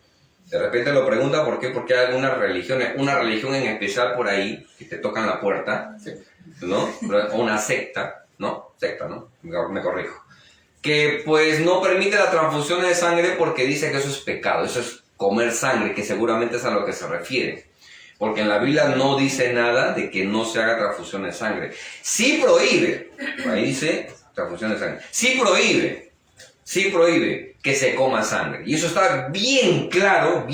S2: De repente lo pregunta por qué, porque hay algunas religiones, una religión en especial por ahí, que te tocan la puerta, ¿no? O una secta, ¿no? Secta, ¿no? Me corrijo. Que pues no permite la transfusión de sangre porque dice que eso es pecado, eso es comer sangre, que seguramente es a lo que se refiere. Porque en la Biblia no dice nada de que no se haga transfusión de sangre. Sí prohíbe, ahí dice transfusión de sangre. Sí prohíbe que se coma sangre. Y eso está bien claro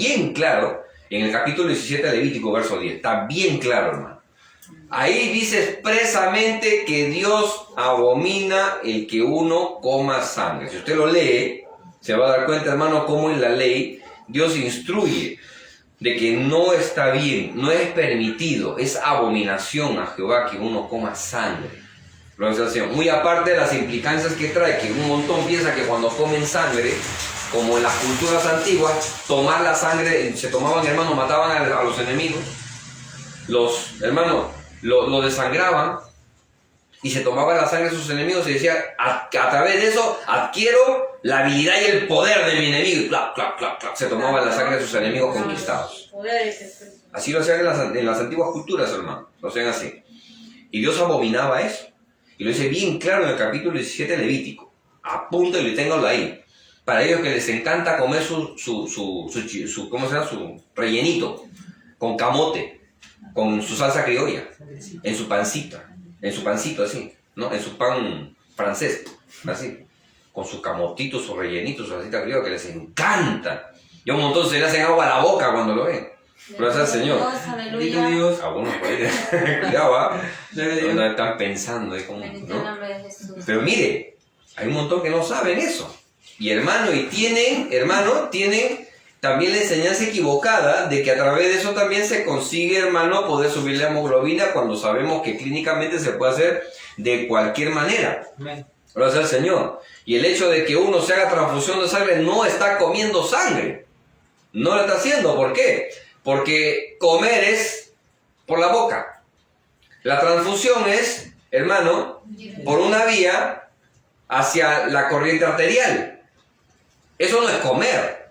S2: en el capítulo 17 de Levítico, verso 10. Está bien claro, hermano. Ahí dice expresamente que Dios abomina el que uno coma sangre. Si usted lo lee, se va a dar cuenta, hermano, cómo en la ley Dios instruye de que no está bien, no es permitido, es abominación a Jehová que uno coma sangre. Muy aparte de las implicancias que trae, que un montón piensa que cuando comen sangre, como en las culturas antiguas, tomar la sangre, se tomaban, hermanos, mataban a los enemigos, los hermanos lo desangraban y se tomaban la sangre de sus enemigos y decía, a través de eso adquiero la habilidad y el poder de mi enemigo. Y clac, clac, clac, clac, se tomaban la sangre de sus enemigos conquistados. Así lo hacían en las antiguas culturas, hermano. Lo hacían así. Y Dios abominaba eso. Y lo dice bien claro en el capítulo 17 de Levítico. Apúntelo y téngalo ahí. Para ellos que les encanta comer ¿cómo se llama? Su rellenito. Con camote. Con su salsa criolla. En su pancita. En su pancito así. ¿No? En su pan francés. Así. Con sus camotitos, sus rellenitos, su salsita criolla que les encanta. Y a un montón se le hacen agua a la boca cuando lo ven. Gracias al Señor.
S3: Bendito Dios.
S2: Algunos por ahí. Cuidado, ¿ah?
S3: Dios.
S2: No están pensando. ¿Cómo,
S4: Bendito el
S2: no?
S4: nombre de Jesús.
S2: Pero mire, hay un montón que no saben eso. Y tienen también la enseñanza equivocada de que a través de eso también se consigue, hermano, poder subir la hemoglobina cuando sabemos que clínicamente se puede hacer de cualquier manera.
S3: Amén.
S2: Gracias al Señor. Y el hecho de que uno se haga transfusión de sangre no está comiendo sangre. No lo está haciendo. ¿Por qué? Porque comer es por la boca. La transfusión es, hermano, por una vía hacia la corriente arterial. Eso no es comer.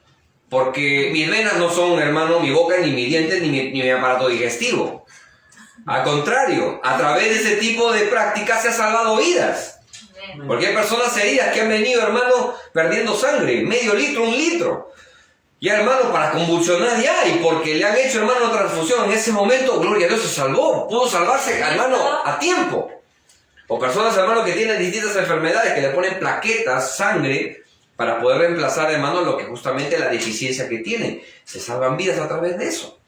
S2: Porque mis venas no son, hermano, mi boca, ni mi diente, ni mi aparato digestivo. Al contrario, a través de ese tipo de prácticas se ha salvado vidas. Porque hay personas heridas que han venido, hermano, perdiendo sangre, medio litro, 1 litro. Ya, hermano, para convulsionar ya, y porque le han hecho, hermano, transfusión, en ese momento, gloria a Dios, se salvó. Pudo salvarse, hermano, a tiempo. O personas, hermano, que tienen distintas enfermedades, que le ponen plaquetas, sangre, para poder reemplazar, hermano, lo que justamente la deficiencia que tienen. Se salvan vidas a través de eso.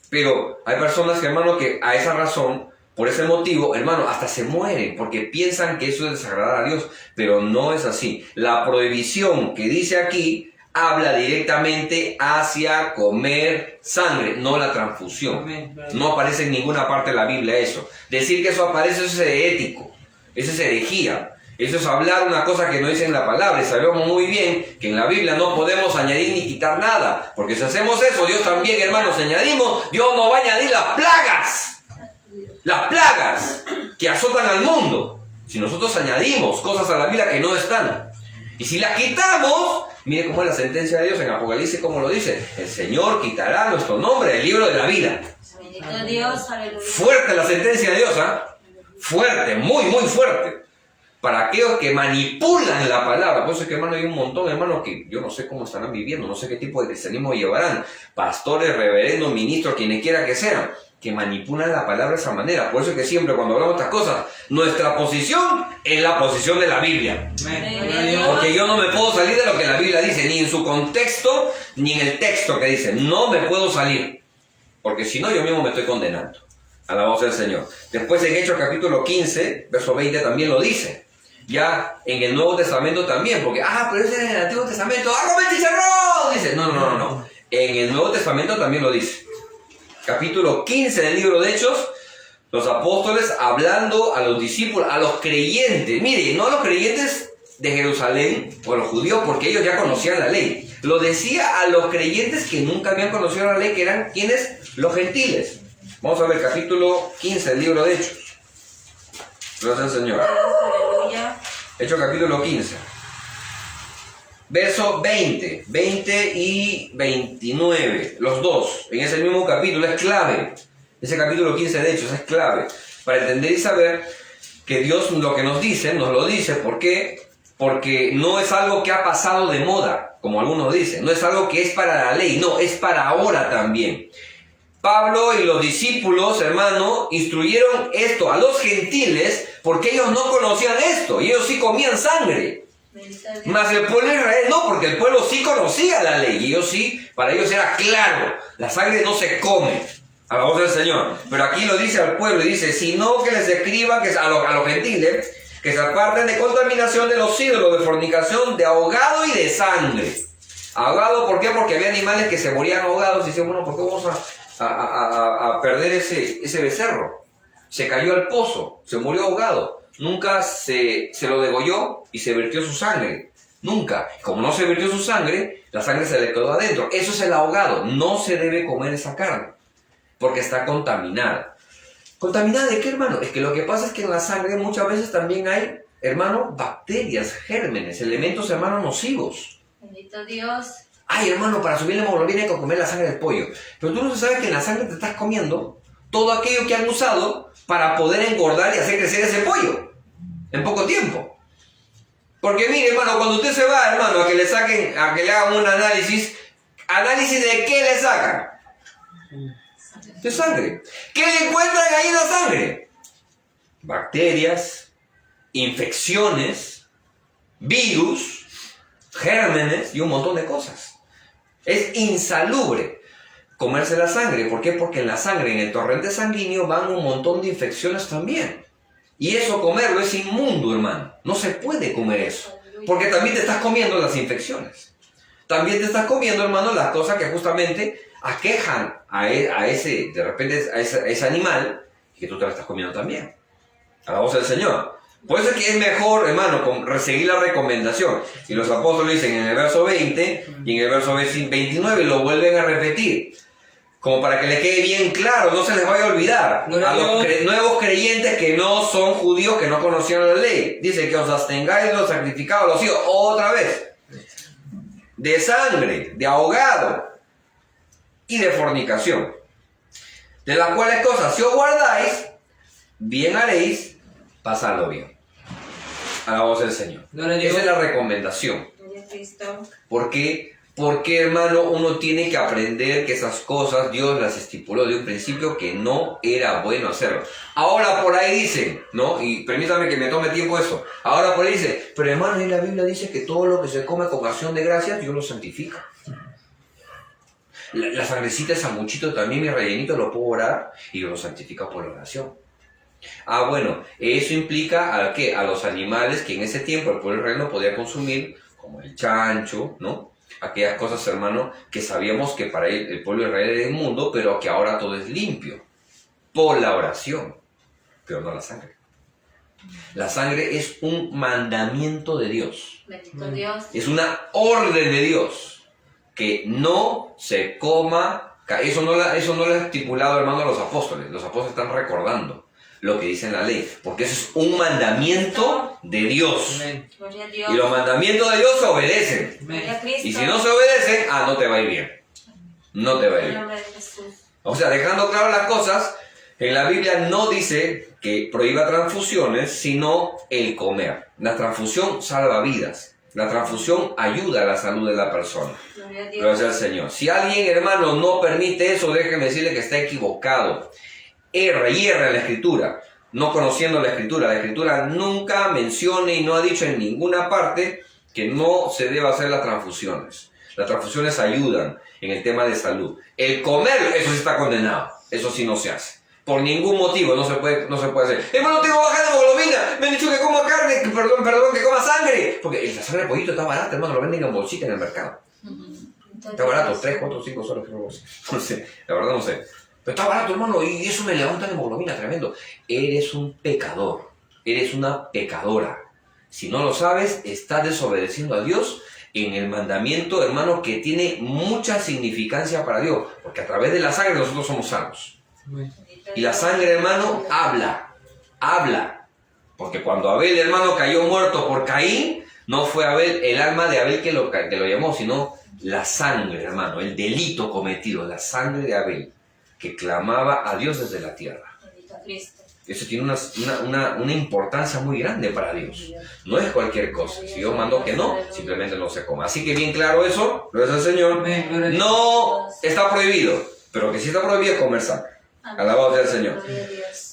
S2: Pero hay personas, hermano, que a esa razón, por ese motivo, hermano, hasta se mueren, porque piensan que eso es desagradar a Dios. Pero no es así. La prohibición que dice aquí habla directamente hacia comer sangre, no la transfusión. No aparece en ninguna parte de la Biblia eso. Decir que eso aparece, eso es herético, eso es herejía. Eso es hablar una cosa que no dice en la palabra. Y sabemos muy bien que en la Biblia no podemos añadir ni quitar nada. Porque si hacemos eso, Dios también, hermanos, añadimos, Dios nos va a añadir las plagas. Las plagas que azotan al mundo. Si nosotros añadimos cosas a la Biblia que no están. Y si las quitamos, mire cómo es la sentencia de Dios en Apocalipsis, como lo dice. El Señor quitará nuestro nombre del libro de la vida.
S4: Bendito Dios, aleluya.
S2: Fuerte la sentencia de Dios, ¿ah? Fuerte, muy, muy fuerte. Para aquellos que manipulan la palabra. Por eso es que, hermano, hay un montón, hermanos, que yo no sé cómo estarán viviendo, no sé qué tipo de cristianismo llevarán. Pastores, reverendos, ministros, quienes quiera que sean, que manipulan la palabra de esa manera. Por eso es que siempre cuando hablamos de estas cosas, nuestra posición es la posición de la Biblia.
S3: Amén.
S2: Porque yo no me puedo salir de lo que la Biblia dice, ni en su contexto, ni en el texto que dice. No me puedo salir. Porque si no, yo mismo me estoy condenando. Alabado sea el Señor. Después en Hechos capítulo 15, verso 20 también lo dice. Ya en el Nuevo Testamento también, porque, pero ese es en el Antiguo Testamento, ¡come chicharrón! Dice, no. En el Nuevo Testamento también lo dice. Capítulo 15 del libro de Hechos, los apóstoles hablando a los discípulos, a los creyentes. Mire, no a los creyentes de Jerusalén, o a los judíos, porque ellos ya conocían la ley. Lo decía a los creyentes que nunca habían conocido la ley, que eran, ¿quiénes? Los gentiles. Vamos a ver, capítulo 15 del libro de Hechos. Gracias al Señor.
S4: Aleluya.
S2: Hechos capítulo 15. Verso 20 y 29. Los dos. En ese mismo capítulo es clave. Ese capítulo 15 de Hechos es clave. Para entender y saber que Dios lo que nos lo dice. ¿Por qué? Porque no es algo que ha pasado de moda, como algunos dicen. No es algo que es para la ley. No, es para ahora también. Pablo y los discípulos, hermano, instruyeron esto a los gentiles porque ellos no conocían esto y ellos sí comían sangre. Mas el pueblo de Israel no, porque el pueblo sí conocía la ley y ellos sí, para ellos era claro, la sangre no se come. A la voz del Señor. Pero aquí lo dice al pueblo y dice, sino que les escriba que a los gentiles que se aparten de contaminación de los ídolos, de fornicación, de ahogado y de sangre. Ahogado, ¿por qué? Porque había animales que se morían ahogados y decían, bueno, ¿por qué vamos a perder ese becerro? Se cayó al pozo, se murió ahogado. Nunca se lo degolló y se vertió su sangre. Nunca. Como no se vertió su sangre, la sangre se le quedó adentro. Eso es el ahogado. No se debe comer esa carne, porque está contaminada. ¿Contaminada de qué, hermano? Es que lo que pasa es que en la sangre muchas veces también hay, hermano, bacterias, gérmenes, elementos, hermano, nocivos.
S4: Bendito Dios.
S2: Ay, hermano, para subir la hemoglobina hay que comer la sangre del pollo. Pero tú no sabes que en la sangre te estás comiendo todo aquello que han usado para poder engordar y hacer crecer ese pollo en poco tiempo. Porque mire, hermano, cuando usted se va, hermano, a que le hagan un análisis, ¿análisis de qué le sacan? De sangre. ¿Qué le encuentran ahí en la sangre? Bacterias, infecciones, virus, gérmenes y un montón de cosas. Es insalubre comerse la sangre. ¿Por qué? Porque en la sangre, en el torrente sanguíneo, van un montón de infecciones también. Y eso, comerlo, es inmundo, hermano. No se puede comer eso. Porque también te estás comiendo las infecciones. También te estás comiendo, hermano, las cosas que justamente aquejan a ese animal, y que tú te la estás comiendo también. A la voz del Señor. Por eso es que es mejor, hermano, seguir la recomendación. Y los apóstoles dicen en el verso 20 y en el verso 29 lo vuelven a repetir. Como para que les quede bien claro, no se les vaya a olvidar. A los nuevos creyentes que no son judíos, que no conocían la ley. Dice que os abstengáis de los sacrificados a los ídolos. Otra vez. De sangre, de ahogado y de fornicación. De las cuales cosas, si os guardáis, bien haréis pasarlo bien. A la voz del Señor. Esa es la recomendación.
S4: Gloria a Cristo.
S2: ¿Por qué? Porque, hermano, uno tiene que aprender que esas cosas Dios las estipuló de un principio que no era bueno hacerlo. Ahora por ahí dicen, ¿no? Y permítame que me tome tiempo eso. Ahora por ahí dice, pero hermano, en la Biblia dice que todo lo que se come con acción de gracias, Dios lo santifica. La sangrecita de sanguchito también, mi rellenito, lo puedo orar y Dios lo santifica por oración. Ah, bueno, eso implica ¿a qué? A los animales que en ese tiempo el pueblo israelí no podía consumir, como el chancho, ¿no? Aquellas cosas, hermano, que sabíamos que para el pueblo de Israel era inmundo, pero que ahora todo es limpio, por la oración, pero no la sangre. La sangre es un mandamiento de Dios.
S4: Bendito Dios.
S2: Es una orden de Dios, que no se coma. Eso no lo ha estipulado, hermano, los apóstoles. Los apóstoles están recordando lo que dice en la ley, porque eso es un mandamiento de Dios.
S4: Gloria a Dios.
S2: Y los mandamientos de Dios se obedecen.
S4: Gloria a Cristo.
S2: Y si no se obedecen, no te va a ir bien. No te va a ir
S4: En el
S2: bien.
S4: nombre de Jesús.
S2: O sea, dejando claro las cosas, en la Biblia no dice que prohíba transfusiones, sino el comer. La transfusión salva vidas. La transfusión ayuda a la salud de la persona.
S4: Gloria a Dios.
S2: Gracias al Señor. Si alguien, hermano, no permite eso, déjeme decirle que está equivocado. Erra en la Escritura, no conociendo la Escritura. La Escritura nunca menciona y no ha dicho en ninguna parte que no se deba hacer las transfusiones. Las transfusiones ayudan en el tema de salud. El comer, eso sí está condenado. Eso sí no se hace. Por ningún motivo no se puede hacer. Hermano, tengo baja de hemoglobina. Me han dicho que coma carne, que coma sangre. Porque la sangre de pollito está barata, hermano. Lo venden en bolsita en el mercado. Está barato, 3, 4, 5 soles, creo que no sé. La verdad no sé. Pero está barato, hermano, y eso me levanta la hemoglobina, tremendo. Eres un pecador, eres una pecadora. Si no lo sabes, estás desobedeciendo a Dios en el mandamiento, hermano, que tiene mucha significancia para Dios. Porque a través de la sangre nosotros somos salvos. Y la sangre, hermano, habla. Porque cuando Abel, hermano, cayó muerto por Caín, no fue Abel, el alma de Abel que lo llamó, sino la sangre, hermano, el delito cometido, la sangre de Abel, que clamaba a Dios desde la tierra.
S4: Bendito Cristo.
S2: Eso tiene una importancia muy grande para Dios. No es cualquier cosa. Si Dios mandó que no, simplemente no se coma. Así que bien claro eso, gracias al Señor. No está prohibido, pero que sí está prohibido comer sangre. Alabado sea el Señor.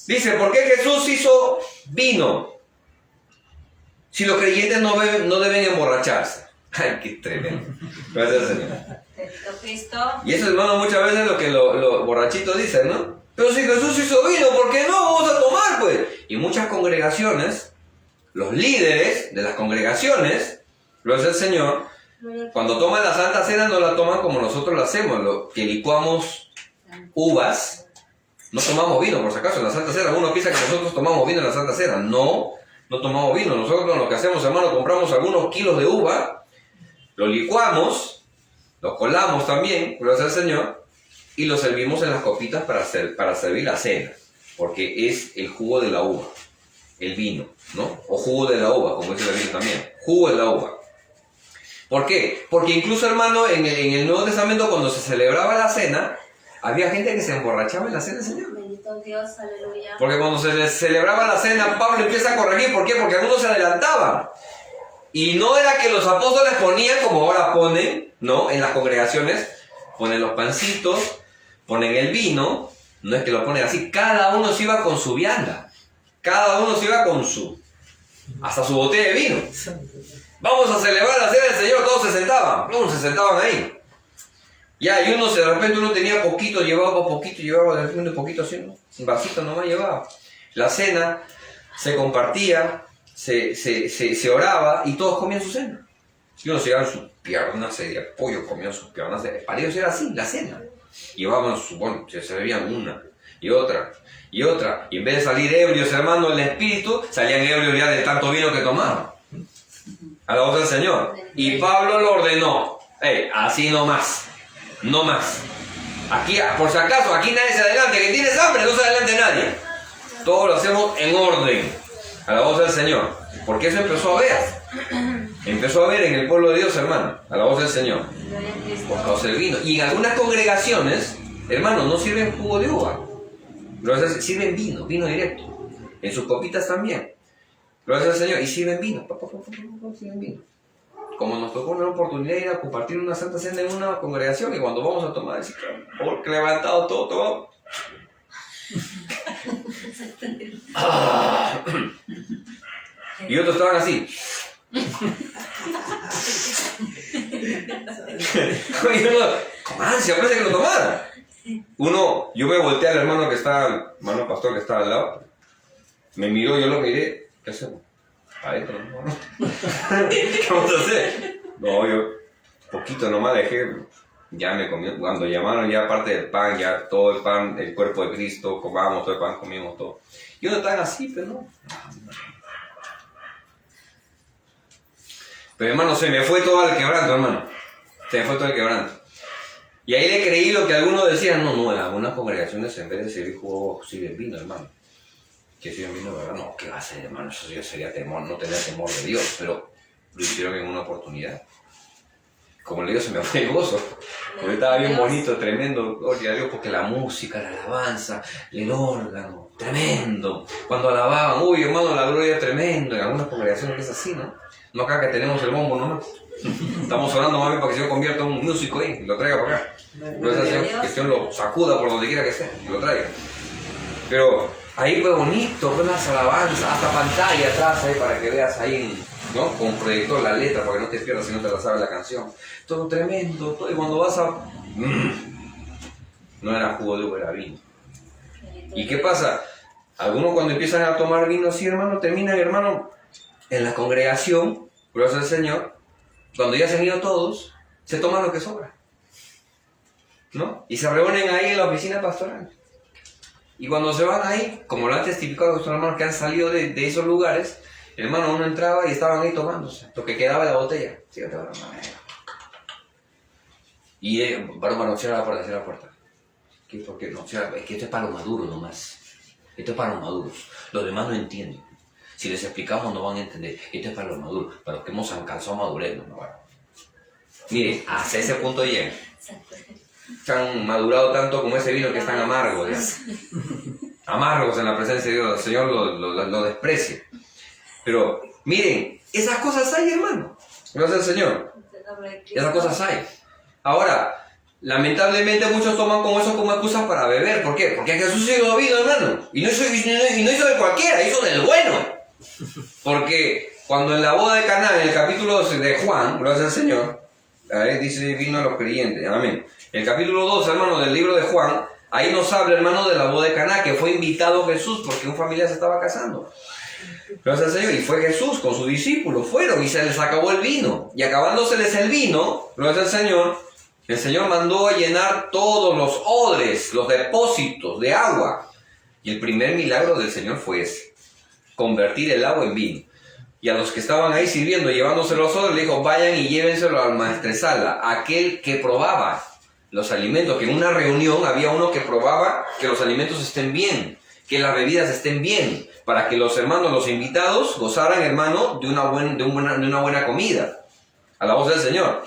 S2: Dice, ¿por qué Jesús hizo vino? Si los creyentes no deben emborracharse. Ay, qué tremendo. Gracias al Señor.
S4: Bendito Cristo.
S2: Y eso, hermano, muchas veces es lo que los borrachitos dicen, ¿no? Pero si Jesús hizo vino, ¿por qué no? Vamos a tomar, pues. Y muchas congregaciones, los líderes de las congregaciones, gracias al Señor, cuando toman la Santa Cena no la toman como nosotros la hacemos, lo que licuamos uvas. No tomamos vino, por si acaso, en la Santa Cena. Uno piensa que nosotros tomamos vino en la Santa Cena. No, no tomamos vino. Nosotros lo que hacemos, hermano, compramos algunos kilos de uva, lo licuamos, lo colamos también, gracias al Señor, y lo servimos en las copitas para servir la cena, porque es el jugo de la uva, el vino, ¿no? O jugo de la uva, como dice la Biblia también, jugo de la uva. ¿Por qué? Porque incluso, hermano, en el Nuevo Testamento, cuando se celebraba la cena, había gente que se emborrachaba en la cena del Señor.
S4: Bendito Dios, aleluya.
S2: Porque cuando se les celebraba la cena, Pablo empieza a corregir. ¿Por qué? Porque algunos se adelantaban. Y no era que los apóstoles ponían como ahora ponen, ¿no? En las congregaciones, ponen los pancitos, ponen el vino. No es que lo ponen así. Cada uno se iba con su vianda. Cada uno se iba con hasta su botella de vino. Vamos a celebrar la cena del Señor. Todos se sentaban. Todos se sentaban ahí. Ya, y de repente uno tenía poquito, llevaba de repente poquito así, ¿no? Un vasito nomás llevaba. La cena se compartía, se oraba y todos comían su cena. Y uno se llevaban sus piernas de pollo, comían sus piernas para ellos era así, la cena. Llevaban se bebían una y otra y otra. Y en vez de salir ebrios, hermano, el espíritu, salían ebrios ya de tanto vino que tomaban. Alabado sea el Señor. Y Pablo lo ordenó. Así no más. No más. Aquí, por si acaso, aquí nadie se adelante. Que tienes hambre, no se adelante nadie. Todo lo hacemos en orden. A la voz del Señor. Porque eso empezó a ver. Empezó a ver en el pueblo de Dios, hermano. A la voz del Señor. Por causa del vino. Y en algunas congregaciones, hermano, no sirven jugo de uva. Sirven vino directo. En sus copitas también. Gracias al Señor. Y sirven vino. Sirven vino. Como nos tocó una oportunidad de ir a compartir una Santa Cena en una congregación, y cuando vamos a tomar, decir, porque levantado todo. Y otros estaban así. Y uno, con ansia, parece que lo tomara. Yo me volteé al hermano pastor que estaba al lado, me miró, yo lo miré, ¿qué hacemos? Adentro, ¿no? ¿Qué vamos a hacer? No, yo poquito nomás dejé, ya me comí, cuando llamaron ya parte del pan, ya todo el pan, el cuerpo de Cristo, comamos todo el pan, comimos todo. Y uno tan así, pero no. Pero hermano, se me fue todo el quebranto, hermano. Se me fue todo el quebranto. Y ahí le creí lo que algunos decían, no, en algunas congregaciones en vez de servir jugo, sirven vino, hermano. Que si vino, ¿verdad? No, ¿qué va a ser, hermano? Eso ya sería temor, no tener temor de Dios, pero lo hicieron en una oportunidad. Como le digo, se me fue el gozo, porque estaba bien bonito, tremendo, gloria a Dios, porque la música, la alabanza, el órgano, tremendo. Cuando alababan, uy, hermano, la gloria es tremendo. En algunas congregaciones es así, ¿no? No acá que tenemos el bombo nomás. Estamos orando más bien para que se convierta en un músico ahí, y lo traiga para acá. No es así, que Dios lo sacuda por donde quiera que esté, y lo traiga. Pero ahí fue bonito, fue unas alabanzas, hasta pantalla atrás ahí para que veas ahí, ¿no? Con proyector la letra para que no te pierdas si no te la sabes la canción. Todo tremendo, todo, y cuando vas a... no era jugo de uva, era vino. ¿Y qué pasa? Algunos cuando empiezan a tomar vino así, hermano, terminan, hermano, en la congregación, gracias al Señor, cuando ya se han ido todos, se toman lo que sobra, ¿no? Y se reúnen ahí en la oficina pastoral. Y cuando se van ahí, como lo han testificado nuestros hermanos que han salido de esos lugares, hermano, uno entraba y estaban ahí tomándose lo que quedaba de la botella. Sígate, varón. Y varón, cierra la puerta. ¿Qué? ¿Por qué no? Es que esto es para los maduros nomás. Esto es para los maduros. Los demás no entienden. Si les explicamos no van a entender. Esto es para los maduros, para los que hemos alcanzado madurez. ¿No? Bueno. Mire, hasta ese punto llegan. Se han madurado tanto como ese vino que es tan amargo, ya. Amargos en la presencia de Dios. El Señor lo desprecia. Pero miren, esas cosas hay, hermano. Gracias al Señor. Esas cosas hay. Ahora, lamentablemente muchos toman como eso como excusas para beber. ¿Por qué? Porque Jesús hizo vino, hermano. Y no hizo de cualquiera, hizo del bueno. Porque Cuando en la boda de Caná, en el capítulo 12 de Juan, gloria al Señor, ahí dice vino a los creyentes, amén. El capítulo 12, hermano, del libro de Juan, ahí nos habla, hermano, de la boda de Caná, que fue invitado Jesús porque un familiar se estaba casando. Gloria al Señor, y fue Jesús con sus discípulos, fueron y se les acabó el vino. Y acabándoseles el vino, gloria al Señor, el Señor mandó a llenar todos los odres, los depósitos de agua. Y el primer milagro del Señor fue ese, convertir el agua en vino. Y a los que estaban ahí sirviendo, llevándose los odres, le dijo, vayan y llévenselo al maestresala, aquel que probaba los alimentos, que en una reunión había uno que probaba que los alimentos estén bien, que las bebidas estén bien, para que los hermanos, los invitados, gozaran, hermano, de una buena comida. A la voz del Señor.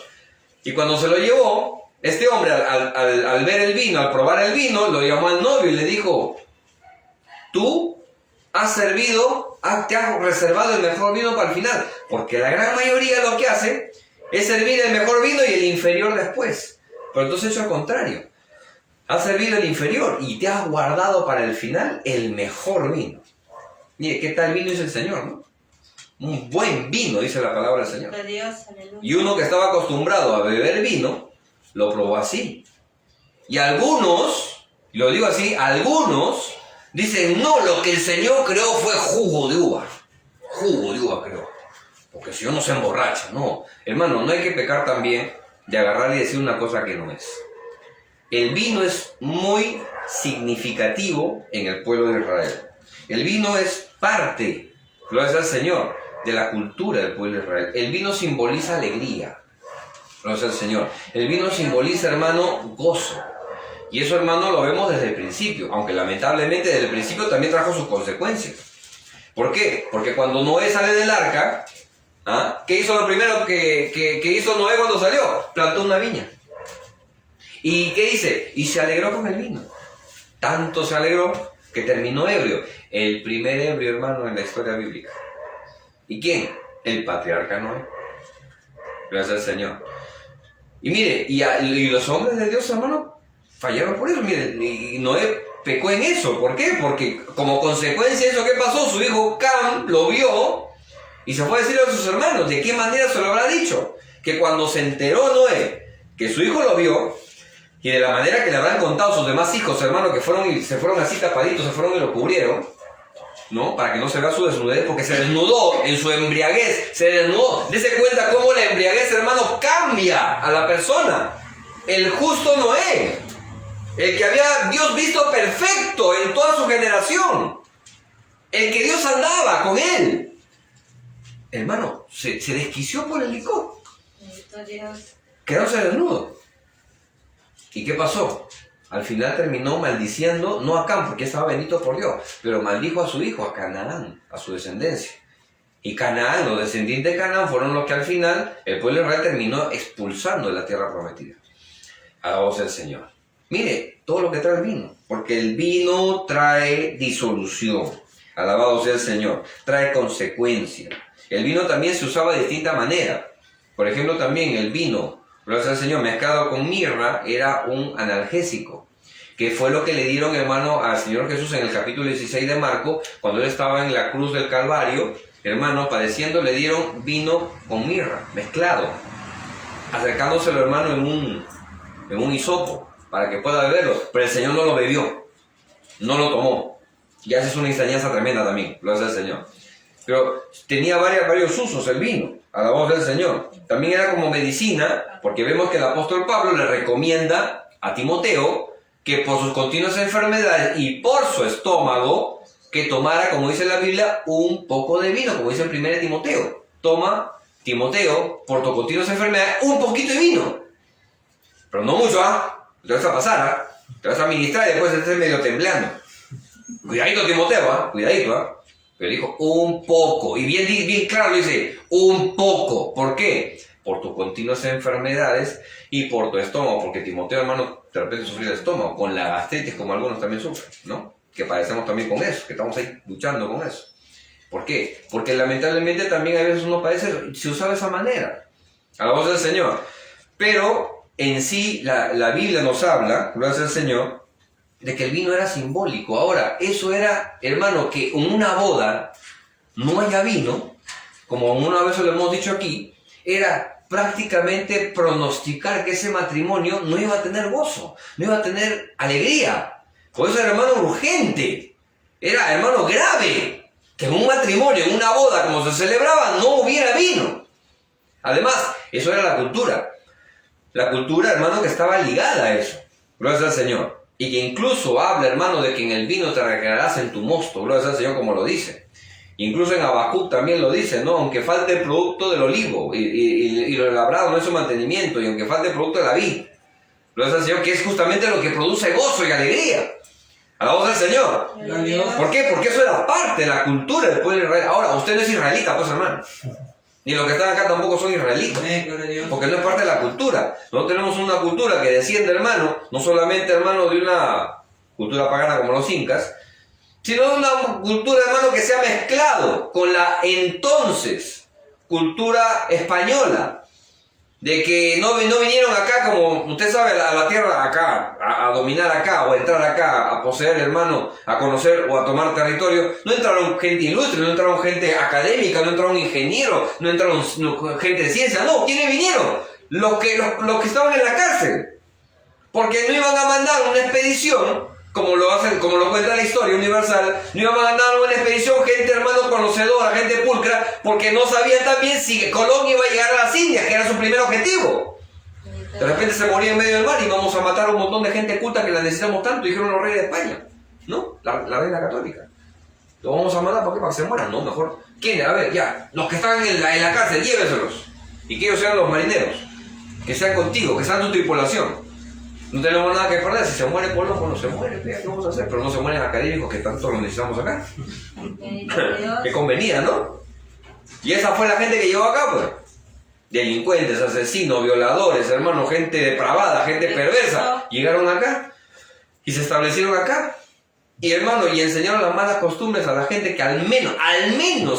S2: Y cuando se lo llevó, este hombre, al ver el vino, al probar el vino, lo llamó al novio y le dijo, tú has servido, te has reservado el mejor vino para el final, porque la gran mayoría lo que hace es servir el mejor vino y el inferior después. Pero entonces hecho al contrario, has servido el inferior y te has guardado para el final el mejor vino. Mire, ¿qué tal vino dice el Señor, no? Un buen vino, dice la palabra del Señor. Y uno que estaba acostumbrado a beber vino, lo probó así. Y algunos, lo digo así, algunos dicen, no, lo que el Señor creó fue jugo de uva. Jugo de uva creó. Porque si uno se emborracha, no. Hermano, no hay que pecar también de agarrar y decir una cosa que no es. El vino es muy significativo en el pueblo de Israel. El vino es parte, gloria al Señor, de la cultura del pueblo de Israel. El vino simboliza alegría, gloria al Señor. El vino simboliza, hermano, gozo. Y eso, hermano, lo vemos desde el principio, aunque lamentablemente desde el principio también trajo sus consecuencias. ¿Por qué? Porque cuando Noé sale del arca, ¿qué hizo lo primero que hizo Noé cuando salió? Plantó una viña. ¿Y qué dice? Y se alegró con el vino. Tanto se alegró que terminó ebrio. El primer ebrio, hermano, en la historia bíblica. ¿Y quién? El patriarca Noé. Gracias al Señor. Y mire, y los hombres de Dios, hermano, fallaron por eso. Mire, y Noé pecó en eso. ¿Por qué? Porque como consecuencia de eso, ¿qué pasó? Su hijo Cam lo vio y se fue a decirle a sus hermanos. ¿De qué manera se lo habrá dicho? Que cuando se enteró Noé que su hijo lo vio, y de la manera que le habrán contado sus demás hijos, hermano, que se fueron así tapaditos, se fueron y lo cubrieron, ¿no? Para que no se vea su desnudez, porque se desnudó en su embriaguez, se desnudó. Dese cuenta cómo la embriaguez, hermano, cambia a la persona. El justo Noé, el que había Dios visto perfecto en toda su generación, el que Dios andaba con él, hermano, se desquició por el licor. Quedóse desnudo. ¿Y qué pasó? Al final terminó maldiciendo, no a Cam, porque estaba bendito por Dios, pero maldijo a su hijo, a Canaán, a su descendencia. Y Canaán, los descendientes de Canaán, fueron los que al final el pueblo de Israel terminó expulsando de la tierra prometida. A la voz del Señor. Mire, todo lo que trae el vino, porque el vino trae disolución. Alabado sea el Señor. Trae consecuencias. El vino también se usaba de distinta manera. Por ejemplo, también el vino, gracias al Señor, mezclado con mirra, era un analgésico, que fue lo que le dieron, hermano, al Señor Jesús en el capítulo 16 de Marcos, cuando él estaba en la cruz del Calvario, hermano, padeciendo, le dieron vino con mirra, mezclado, acercándoselo, hermano, en un hisopo, para que pueda beberlo, pero el Señor no lo bebió, no lo tomó. Y esa es una enseñanza tremenda también, gracias al Señor. Pero tenía varios usos el vino, a la voz del Señor. También era como medicina, porque vemos que el apóstol Pablo le recomienda a Timoteo que por sus continuas enfermedades y por su estómago, que tomara, como dice la Biblia, un poco de vino, como dice en 1 Timoteo. Toma, Timoteo, por tus continuas enfermedades, un poquito de vino. Pero no mucho, te vas a pasar, te vas a ministrar y después estés medio temblando. Cuidadito, Timoteo, cuidadito, Pero dijo, un poco. Y bien claro dice, un poco. ¿Por qué? Por tus continuas enfermedades y por tu estómago. Porque Timoteo, hermano, de repente sufrió el estómago. Con la gastritis, como algunos también sufren, ¿no? Que padecemos también con eso, que estamos ahí luchando con eso. ¿Por qué? Porque lamentablemente también a veces uno padece, se usa de esa manera. A la voz del Señor. Pero en sí, la Biblia nos habla, gracias al Señor, de que el vino era simbólico. Ahora, eso era, hermano, que en una boda no haya vino, como una vez lo hemos dicho aquí, era prácticamente pronosticar que ese matrimonio no iba a tener gozo, no iba a tener alegría. Por eso era, hermano, urgente, era, hermano, grave, que en un matrimonio, en una boda, como se celebraba, no hubiera vino. Además, eso era la cultura. La cultura, hermano, que estaba ligada a eso. Gloria al Señor. Y que incluso habla, hermano, de que en el vino te recrearás en tu mosto. Gloria al Señor, como lo dice. Incluso en Habacuc también lo dice, ¿no? Aunque falte el producto del olivo y lo labrado no es su mantenimiento, y aunque falte el producto de la vid. Gloria al Señor, que es justamente lo que produce gozo y alegría. Alabamos al Señor. ¿Por qué? Porque eso era parte de la cultura del pueblo de Israel. Ahora, usted no es israelita, pues, hermano. Ni los que están acá tampoco son israelitas. Porque no es parte de la cultura. Nosotros tenemos una cultura que desciende, hermano, no solamente, hermano, de una cultura pagana como los incas, sino de una cultura, hermano, que se ha mezclado con la entonces cultura española. De que no vinieron acá, como usted sabe, a la tierra acá, a dominar acá, o a entrar acá, a poseer, hermano, a conocer o a tomar territorio. No entraron gente ilustre, no entraron gente académica, no entraron ingenieros, no entraron gente de ciencia. No, ¿quiénes vinieron? Los que estaban en la cárcel. Porque no iban a mandar una expedición, como lo cuenta la historia universal, no iban a mandar una expedición gente, hermano, conocedora, gente pulcra, porque no sabían también si Colón iba a llegar a las Indias, que era su primer objetivo. De repente se moría en medio del mar y vamos a matar a un montón de gente culta que la necesitamos tanto, dijeron los reyes de España, ¿no? La reina católica. Lo vamos a matar, ¿por qué? Para que se mueran, ¿no? Mejor. ¿Quién? A ver, ya, los que están en la cárcel, llévenselos. Y que ellos sean los marineros, que sean contigo, que sean tu tripulación. No tenemos nada que perder. Si se muere Colón, bueno, se muere, ¿qué vamos a hacer? Pero no se mueren académicos que tanto lo necesitamos acá. Que convenía, ¿no? Y esa fue la gente que llegó acá, pues. Delincuentes, asesinos, violadores, hermano, gente depravada, gente perversa. Llegaron acá y se establecieron acá. Y, hermano, y enseñaron las malas costumbres a la gente que al menos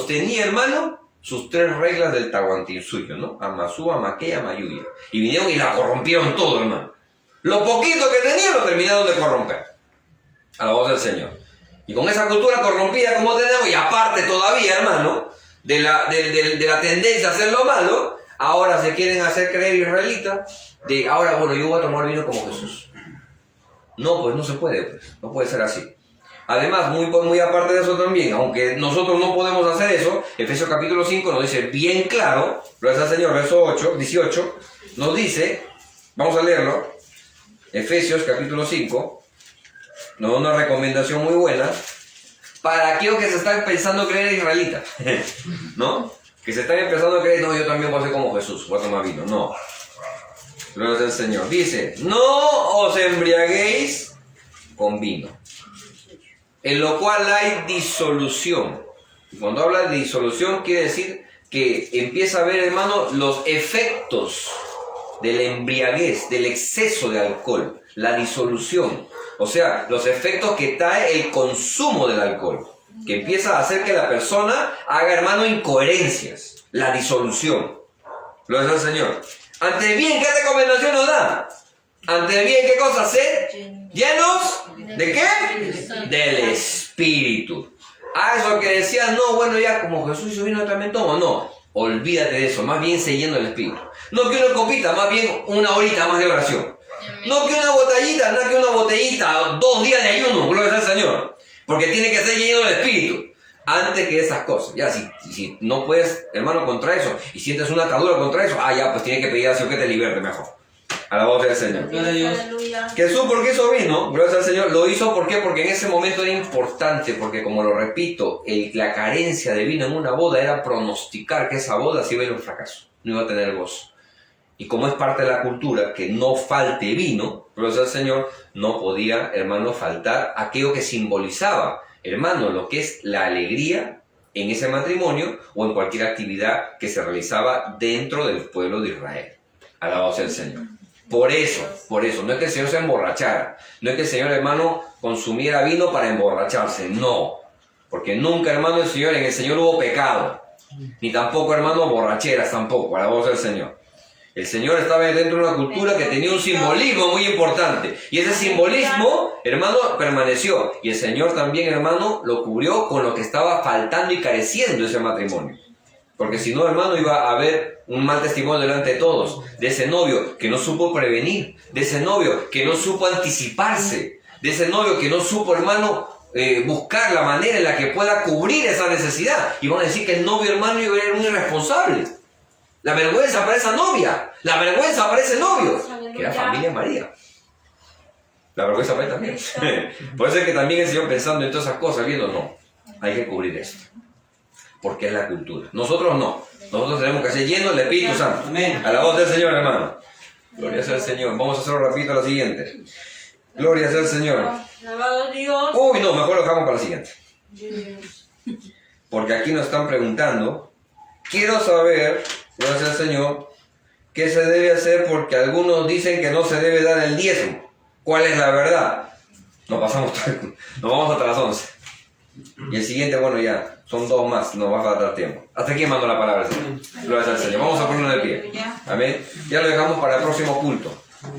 S2: tenía, hermano, sus 3 reglas del Tahuantinsuyo, ¿no? Amazú, Amaqué, Amayuya. Y vinieron y la corrompieron todo, hermano. Lo poquito que tenían lo terminaron de corromper. A la voz del Señor. Y con esa cultura corrompida como tenemos, y aparte todavía, hermano, de la tendencia a hacer lo malo, ahora se quieren hacer creer israelitas, de ahora, bueno, yo voy a tomar vino como Jesús. No, pues no se puede, pues. No puede ser así. Además, muy aparte de eso también, aunque nosotros no podemos hacer eso, Efesios capítulo 5 nos dice bien claro, gracias al Señor, verso 18, nos dice, vamos a leerlo, Efesios capítulo 5, nos da una recomendación muy buena para aquellos que se están pensando creer israelitas, ¿no? Que se están empezando a creer, no, yo también voy a ser como Jesús, voy a tomar vino, no. Gloria al Señor. Dice, no os embriaguéis con vino, en lo cual hay disolución. Cuando habla de disolución quiere decir que empieza a ver, hermano, los efectos de la embriaguez, del exceso de alcohol, la disolución, o sea, los efectos que trae el consumo del alcohol, que empieza a hacer que la persona haga, hermano, incoherencias, la disolución. Gloria al Señor. Ante el bien, ¿qué recomendación nos da? Ante el bien, ¿qué cosa? Sed llenos ¿de qué? Del Espíritu. Ah, eso que decían, no, bueno, ya como Jesús hizo vino, yo también tomo, no. Olvídate de eso, más bien se llena el Espíritu. No que una copita, más bien una horita más de oración. No que una botellita, no que una botellita, 2 días de ayuno, gloria al Señor. Porque tiene que ser lleno del Espíritu. Antes que esas cosas. Ya, si no puedes, hermano, contra eso, y sientes una atadura contra eso, ya, pues tienes que pedir al Señor que te liberte mejor. A la voz del Señor. Jesús, ¿por qué hizo vino? Gloria al Señor. Lo hizo, ¿por qué? Porque en ese momento era importante, porque como lo repito, la carencia de vino en una boda era pronosticar que esa boda se iba a ir a un fracaso, no iba a tener gozo. Y como es parte de la cultura que no falte vino, gloria al Señor, no podía, hermano, faltar aquello que simbolizaba, hermano, lo que es la alegría en ese matrimonio o en cualquier actividad que se realizaba dentro del pueblo de Israel. Alabado sea el Señor. Por eso, no es que el Señor se emborrachara, no es que el Señor, hermano, consumiera vino para emborracharse, no. Porque nunca, hermano, en el Señor hubo pecado, ni tampoco, hermano, borracheras tampoco, alabado sea el Señor. El Señor estaba dentro de una cultura que tenía un simbolismo muy importante. Y ese simbolismo, hermano, permaneció. Y el Señor también, hermano, lo cubrió con lo que estaba faltando y careciendo ese matrimonio. Porque si no, hermano, iba a haber un mal testimonio delante de todos. De ese novio que no supo prevenir. De ese novio que no supo anticiparse. De ese novio que no supo, hermano, buscar la manera en la que pueda cubrir esa necesidad. Y van a decir que el novio, hermano, iba a ser un irresponsable. La vergüenza para esa novia. La vergüenza para ese novio. Que era familia María. La vergüenza para él también. Puede ser que también el Señor pensando en todas esas cosas, viendo, no, hay que cubrir esto. Porque es la cultura. Nosotros no. Nosotros tenemos que ser llenos del Espíritu Santo.
S3: Amén.
S2: A la voz del Señor, hermano. Gloria sea al Señor. Vamos a hacerlo rapidito lo siguiente. Gloria sea al Señor.
S1: Alabado Dios.
S2: Uy, no, mejor lo dejamos para la siguiente. Porque aquí nos están preguntando. Quiero saber, gloria sea al Señor, qué se debe hacer porque algunos dicen que no se debe dar el diezmo. ¿Cuál es la verdad? Nos vamos hasta las 11. Y el siguiente, bueno, ya, son 2 más, nos va a faltar tiempo. Hasta aquí mando la palabra del Señor. Gloria sea al Señor. Vamos a ponernos de pie. Amén. Ya lo dejamos para el próximo culto.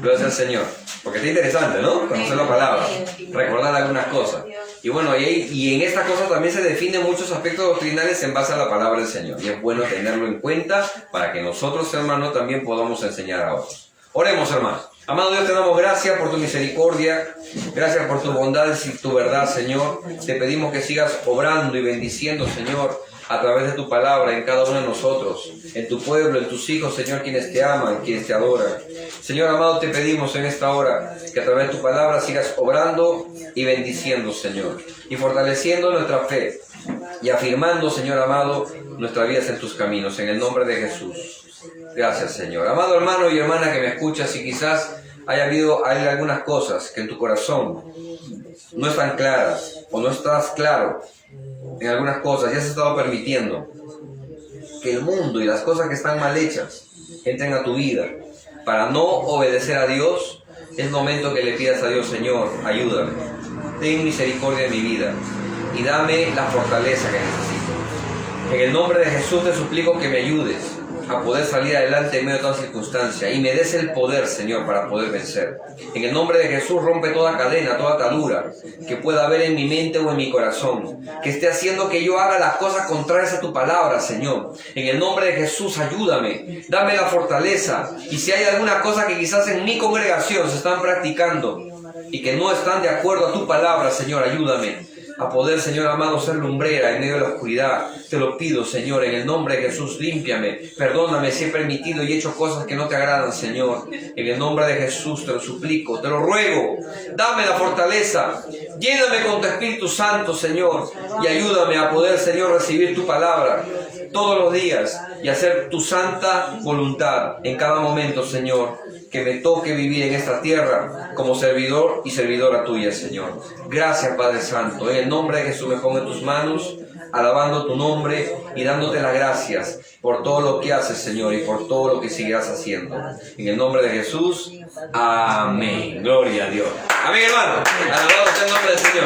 S2: Gloria sea al Señor. Porque está interesante, ¿no? Conocer la palabra. Recordar algunas cosas. Y bueno, y en estas cosas también se definen muchos aspectos doctrinales en base a la palabra del Señor. Y es bueno tenerlo en cuenta para que nosotros, hermanos, también podamos enseñar a otros. Oremos, hermanos. Amado Dios, te damos gracias por tu misericordia, gracias por tu bondad y tu verdad, Señor. Te pedimos que sigas obrando y bendiciendo, Señor, a través de tu palabra en cada uno de nosotros, en tu pueblo, en tus hijos, Señor, quienes te aman, quienes te adoran. Señor amado, te pedimos en esta hora que a través de tu palabra sigas obrando y bendiciendo, Señor, y fortaleciendo nuestra fe y afirmando, Señor amado, nuestras vidas en tus caminos, en el nombre de Jesús. Gracias, Señor. Amado hermano y hermana que me escuchas, y quizás hay algunas cosas que en tu corazón no están claras o no estás claro en algunas cosas, ya has estado permitiendo que el mundo y las cosas que están mal hechas entren a tu vida para no obedecer a Dios, es momento que le pidas a Dios, Señor, ayúdame, ten misericordia en mi vida y dame la fortaleza que necesito. En el nombre de Jesús te suplico que me ayudes a poder salir adelante en medio de toda circunstancia y me des el poder, Señor, para poder vencer. En el nombre de Jesús rompe toda cadena, toda atadura que pueda haber en mi mente o en mi corazón, que esté haciendo que yo haga las cosas contrarias a tu palabra, Señor. En el nombre de Jesús, ayúdame, dame la fortaleza, y si hay alguna cosa que quizás en mi congregación se están practicando y que no están de acuerdo a tu palabra, Señor, ayúdame a poder, Señor amado, ser lumbrera en medio de la oscuridad. Te lo pido, Señor, en el nombre de Jesús, límpiame, perdóname si he permitido y he hecho cosas que no te agradan, Señor. En el nombre de Jesús te lo suplico, te lo ruego, dame la fortaleza, lléname con tu Espíritu Santo, Señor, y ayúdame a poder, Señor, recibir tu palabra todos los días y hacer tu santa voluntad en cada momento, Señor, que me toque vivir en esta tierra como servidor y servidora tuya, Señor. Gracias, Padre Santo. En el nombre de Jesús me pongo en tus manos, alabando tu nombre y dándote las gracias por todo lo que haces, Señor, y por todo lo que seguirás haciendo. En el nombre de Jesús, amén. Gloria a Dios. Amén, hermano. Alabado sea el nombre del Señor.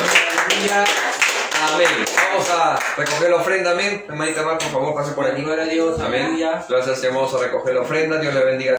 S2: Amén. Vamos a recoger la ofrenda, amén. Hermanita Mar, por favor, pase por aquí.
S3: Gloria a Dios.
S2: Amén.
S3: Aleluya.
S2: Gracias, vamos a recoger la ofrenda. Dios le bendiga.